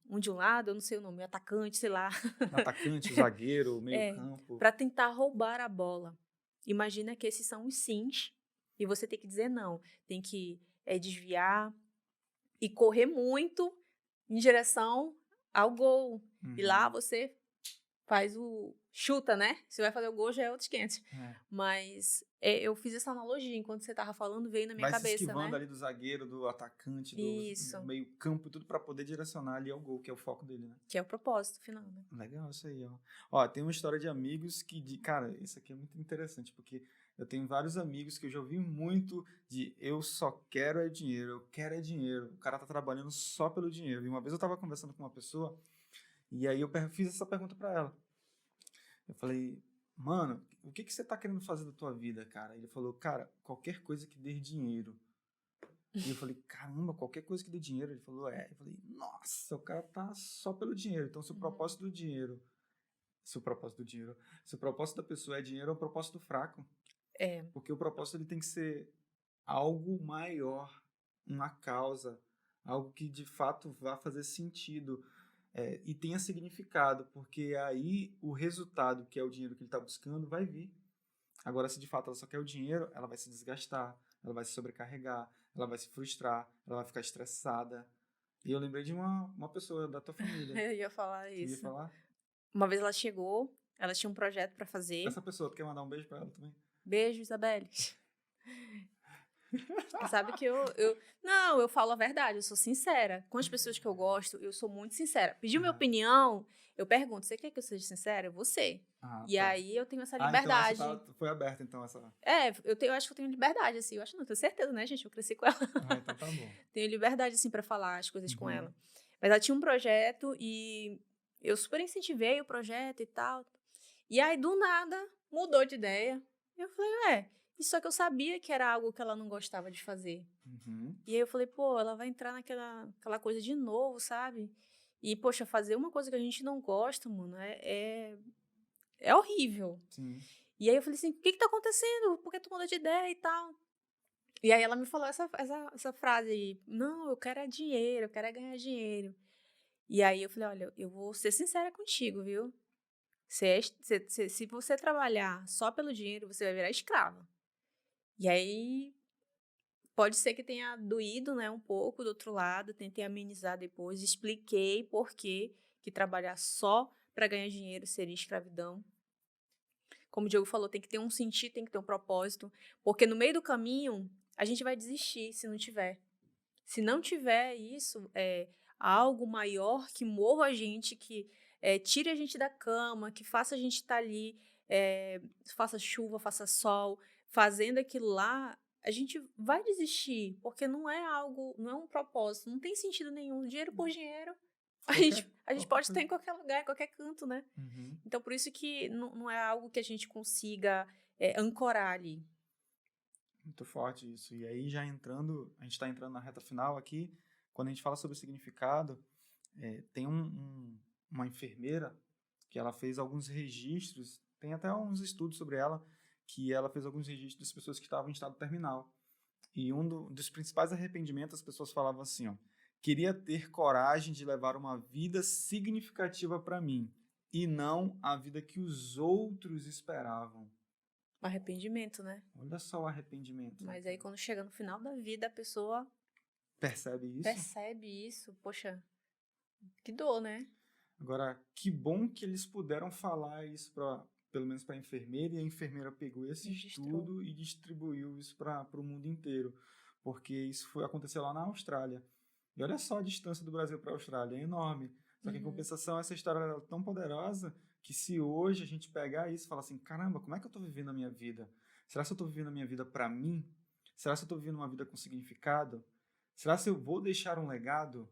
[SPEAKER 2] um de um lado, eu não sei o nome, atacante, sei lá,
[SPEAKER 1] Atacante, zagueiro, meio campo.
[SPEAKER 2] para tentar roubar a bola. Imagina que esses são os sims e você tem que dizer não. Tem que desviar e correr muito em direção ao gol. E lá você faz chuta, né? Você vai fazer o gol, já é outros 500. Mas eu fiz essa analogia, enquanto você tava falando, veio na minha
[SPEAKER 1] Vai
[SPEAKER 2] cabeça,
[SPEAKER 1] se esquivando
[SPEAKER 2] né?
[SPEAKER 1] ali do zagueiro, do atacante,
[SPEAKER 2] Isso.
[SPEAKER 1] do meio campo, tudo para poder direcionar ali ao gol, que é o foco dele, né?
[SPEAKER 2] Que é o propósito final, né?
[SPEAKER 1] Legal isso aí, ó. Ó, tem uma história de amigos cara, isso aqui é muito interessante, porque eu tenho vários amigos que eu já ouvi muito de eu só quero é dinheiro, eu quero é dinheiro. O cara tá trabalhando só pelo dinheiro. E uma vez eu tava conversando com uma pessoa, e aí eu fiz essa pergunta para ela. Eu falei, mano, o que você tá querendo fazer da tua vida, cara? Ele falou, cara, qualquer coisa que dê dinheiro. E eu falei, caramba, qualquer coisa que dê dinheiro? Ele falou, é. Eu falei, nossa, o cara tá só pelo dinheiro. Então, se o propósito do dinheiro, se o propósito da pessoa é dinheiro, é um propósito fraco. Porque o propósito ele tem que ser algo maior, uma causa, algo que de fato vá fazer sentido. E tenha significado, porque aí o resultado, que é o dinheiro que ele está buscando, vai vir. Agora, se de fato ela só quer o dinheiro, ela vai se desgastar, ela vai se sobrecarregar, ela vai se frustrar, ela vai ficar estressada. E eu lembrei de uma pessoa da tua família.
[SPEAKER 2] Eu ia falar
[SPEAKER 1] Tu
[SPEAKER 2] isso.
[SPEAKER 1] ia falar?
[SPEAKER 2] Uma vez ela chegou, ela tinha um projeto para fazer.
[SPEAKER 1] Essa pessoa, tu quer mandar um beijo pra ela também?
[SPEAKER 2] Beijo, Isabelle. Sabe que eu falo a verdade, eu sou sincera. Com as pessoas que eu gosto, eu sou muito sincera. Pediu minha opinião, eu pergunto, você quer que eu seja sincera? Eu vou ser. E
[SPEAKER 1] tá.
[SPEAKER 2] aí eu tenho essa liberdade.
[SPEAKER 1] Então foi aberta, então, essa...
[SPEAKER 2] eu acho que eu tenho liberdade, assim. Eu acho, não, tenho certeza, né, gente? Eu cresci com ela.
[SPEAKER 1] Então tá bom.
[SPEAKER 2] Tenho liberdade, assim, pra falar as coisas com ela. Mas ela tinha um projeto e eu super incentivei o projeto e tal. E aí, do nada, mudou de ideia. Eu falei, isso só que eu sabia que era algo que ela não gostava de fazer. E aí eu falei, pô, ela vai entrar naquela coisa de novo, sabe? E, poxa, fazer uma coisa que a gente não gosta, mano, é horrível.
[SPEAKER 1] Sim.
[SPEAKER 2] E aí eu falei assim, o que tá acontecendo? Por que tu mudou de ideia e tal? E aí ela me falou essa frase aí, não, eu quero é dinheiro, eu quero é ganhar dinheiro. E aí eu falei, olha, eu vou ser sincera contigo, viu? Se você trabalhar só pelo dinheiro, você vai virar escrava. E aí, pode ser que tenha doído, né, um pouco do outro lado, tentei amenizar depois, expliquei por que trabalhar só para ganhar dinheiro seria escravidão. Como o Diogo falou, tem que ter um sentido, tem que ter um propósito, porque no meio do caminho, a gente vai desistir se não tiver. Se não tiver isso, algo maior que mova a gente, que tire a gente da cama, que faça a gente estar ali, faça chuva, faça sol, fazendo aquilo lá, a gente vai desistir, porque não é um propósito, não tem sentido nenhum. Dinheiro por dinheiro, a gente pode estar em qualquer lugar, em qualquer canto, né? Então, por isso que não é algo que a gente consiga ancorar ali.
[SPEAKER 1] Muito forte isso. E aí, a gente está entrando na reta final aqui, quando a gente fala sobre o significado, tem uma enfermeira que ela fez alguns registros, tem até uns estudos sobre ela, que ela fez alguns registros das pessoas que estavam em estado terminal. E dos principais arrependimentos, as pessoas falavam assim, ó, queria ter coragem de levar uma vida significativa para mim, e não a vida que os outros esperavam.
[SPEAKER 2] Arrependimento, né?
[SPEAKER 1] Olha só o arrependimento.
[SPEAKER 2] Mas aí, quando chega no final da vida, a pessoa
[SPEAKER 1] percebe
[SPEAKER 2] isso. Poxa, que dor, né?
[SPEAKER 1] Agora, que bom que eles puderam falar isso pelo menos para a enfermeira, e a enfermeira pegou esse estudo e distribuiu isso para o mundo inteiro, porque isso aconteceu lá na Austrália. E olha só a distância do Brasil para a Austrália, é enorme. Só que, em compensação, essa história era tão poderosa que, se hoje a gente pegar isso e falar assim, caramba, como é que eu estou vivendo a minha vida? Será que eu estou vivendo a minha vida para mim? Será que eu estou vivendo uma vida com significado? Será que eu vou deixar um legado?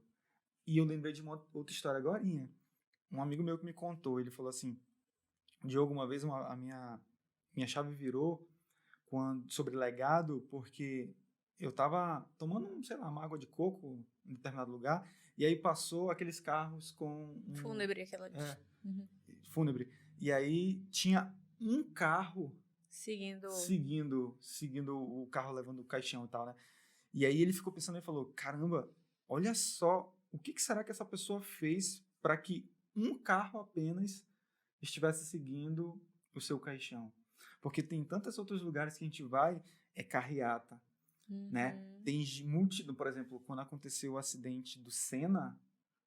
[SPEAKER 1] E eu lembrei de uma outra história agorinha. Um amigo meu que me contou, ele falou assim, Diogo, uma vez a minha chave virou sobre legado, porque eu tava tomando, sei lá, uma água de coco em determinado lugar, e aí passou aqueles carros com
[SPEAKER 2] Fúnebre, aquela.
[SPEAKER 1] é,
[SPEAKER 2] Uhum.
[SPEAKER 1] fúnebre. E aí tinha um carro
[SPEAKER 2] Seguindo.
[SPEAKER 1] seguindo o carro levando o caixão e tal, né? E aí ele ficou pensando e falou: caramba, olha só, o que será que essa pessoa fez para que um carro apenas estivesse seguindo o seu caixão? Porque tem tantos outros lugares que a gente vai, é carreata, né?
[SPEAKER 2] Uhum.
[SPEAKER 1] Tem multidão, por exemplo, quando aconteceu o acidente do Senna,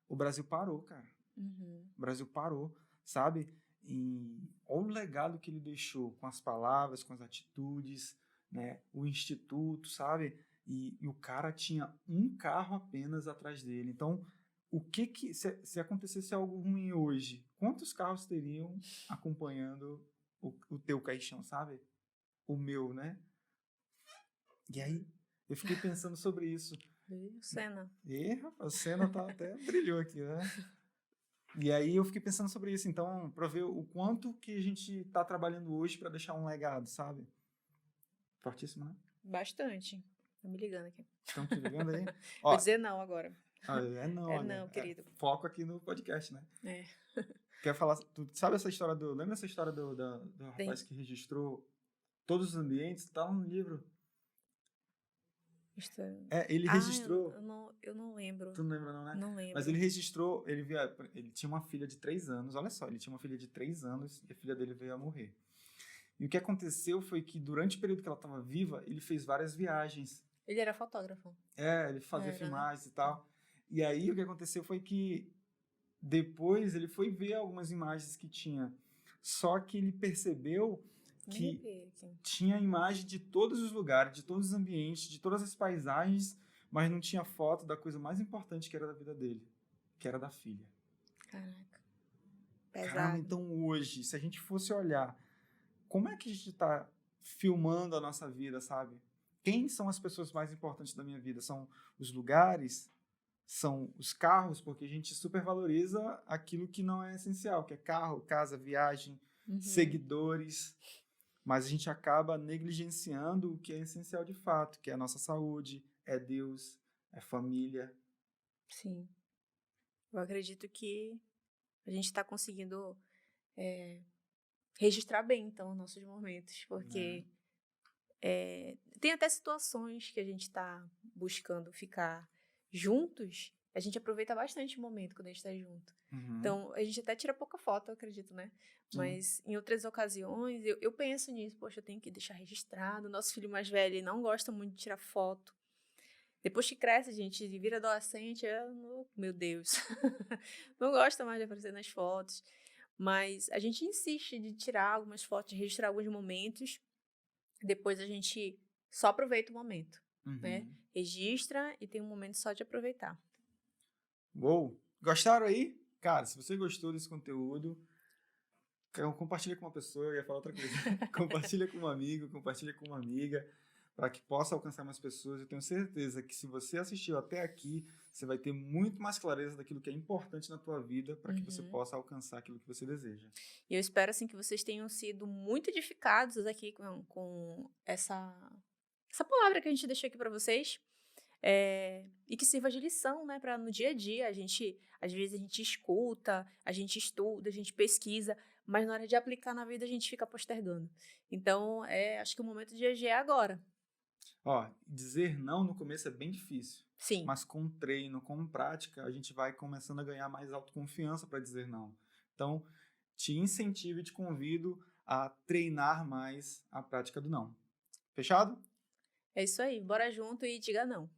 [SPEAKER 1] o Brasil parou, cara.
[SPEAKER 2] Uhum.
[SPEAKER 1] O Brasil parou, sabe? E olha o legado que ele deixou com as palavras, com as atitudes, né? O instituto, sabe? E o cara tinha um carro apenas atrás dele. Então, se acontecesse algo ruim hoje, quantos carros teriam acompanhando o teu caixão, sabe? O meu, né? E aí, eu fiquei pensando sobre isso.
[SPEAKER 2] Cena.
[SPEAKER 1] E, rapaz, a cena tá até brilhou aqui, né? E aí eu fiquei pensando sobre isso, então, para ver o quanto que a gente tá trabalhando hoje para deixar um legado, sabe? Fortíssimo, né?
[SPEAKER 2] Bastante. Tô me ligando aqui.
[SPEAKER 1] Estão te ligando aí?
[SPEAKER 2] Vou
[SPEAKER 1] Ó,
[SPEAKER 2] dizer não agora.
[SPEAKER 1] é não,
[SPEAKER 2] É
[SPEAKER 1] olha.
[SPEAKER 2] não, querido.
[SPEAKER 1] Foco aqui no podcast, né?
[SPEAKER 2] É.
[SPEAKER 1] Quer falar, tu sabe essa história lembra essa história do rapaz que registrou todos os ambientes? Tá lá no livro. Ele registrou.
[SPEAKER 2] Eu não lembro.
[SPEAKER 1] Tu não lembra não, né?
[SPEAKER 2] Não lembro.
[SPEAKER 1] Mas ele registrou, ele tinha uma filha de 3 anos, olha só, ele tinha uma filha de 3 anos e a filha dele veio a morrer. E o que aconteceu foi que durante o período que ela estava viva, ele fez várias viagens.
[SPEAKER 2] Ele era fotógrafo.
[SPEAKER 1] Ele fazia filmagens e tal. E aí o que aconteceu foi que depois ele foi ver algumas imagens que tinha. Só que ele percebeu que tinha imagem de todos os lugares, de todos os ambientes, de todas as paisagens, mas não tinha foto da coisa mais importante que era da vida dele, que era da filha.
[SPEAKER 2] Caraca. Pesado.
[SPEAKER 1] Caramba, então hoje, se a gente fosse olhar, como é que a gente está filmando a nossa vida, sabe? Quem são as pessoas mais importantes da minha vida? São os lugares? São os carros? Porque a gente supervaloriza aquilo que não é essencial, que é carro, casa, viagem, seguidores. Mas a gente acaba negligenciando o que é essencial de fato, que é a nossa saúde, é Deus, é família.
[SPEAKER 2] Sim. Eu acredito que a gente está conseguindo registrar bem, então, os nossos momentos, porque tem até situações que a gente está buscando ficar juntos, a gente aproveita bastante o momento quando a gente está junto. Então, a gente até tira pouca foto, eu acredito, né?
[SPEAKER 1] Sim.
[SPEAKER 2] Mas em outras ocasiões, eu penso nisso, poxa, eu tenho que deixar registrado. Nosso filho mais velho, ele não gosta muito de tirar foto. Depois que cresce, a gente vira adolescente, meu Deus, não gosta mais de aparecer nas fotos. Mas a gente insiste de tirar algumas fotos, de registrar alguns momentos. Depois a gente só aproveita o momento, né? Registra e tem um momento só de aproveitar.
[SPEAKER 1] Uou! Gostaram aí? Cara, se você gostou desse conteúdo, compartilha com uma pessoa, eu ia falar outra coisa. Compartilha com um amigo, compartilha com uma amiga, para que possa alcançar mais pessoas. Eu tenho certeza que se você assistiu até aqui, você vai ter muito mais clareza daquilo que é importante na tua vida para que você possa alcançar aquilo que você deseja.
[SPEAKER 2] E eu espero, assim, que vocês tenham sido muito edificados aqui com essa palavra que a gente deixou aqui para vocês. E que sirva de lição, né? Para no dia a dia, às vezes a gente escuta, a gente estuda, a gente pesquisa, mas na hora de aplicar na vida a gente fica postergando. Então, acho que o momento de agir é agora.
[SPEAKER 1] Dizer não no começo é bem difícil.
[SPEAKER 2] Sim.
[SPEAKER 1] Mas com treino, com prática, a gente vai começando a ganhar mais autoconfiança para dizer não. Então, te incentivo e te convido a treinar mais a prática do não. Fechado?
[SPEAKER 2] É isso aí. Bora junto e diga não.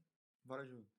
[SPEAKER 1] Bora junto.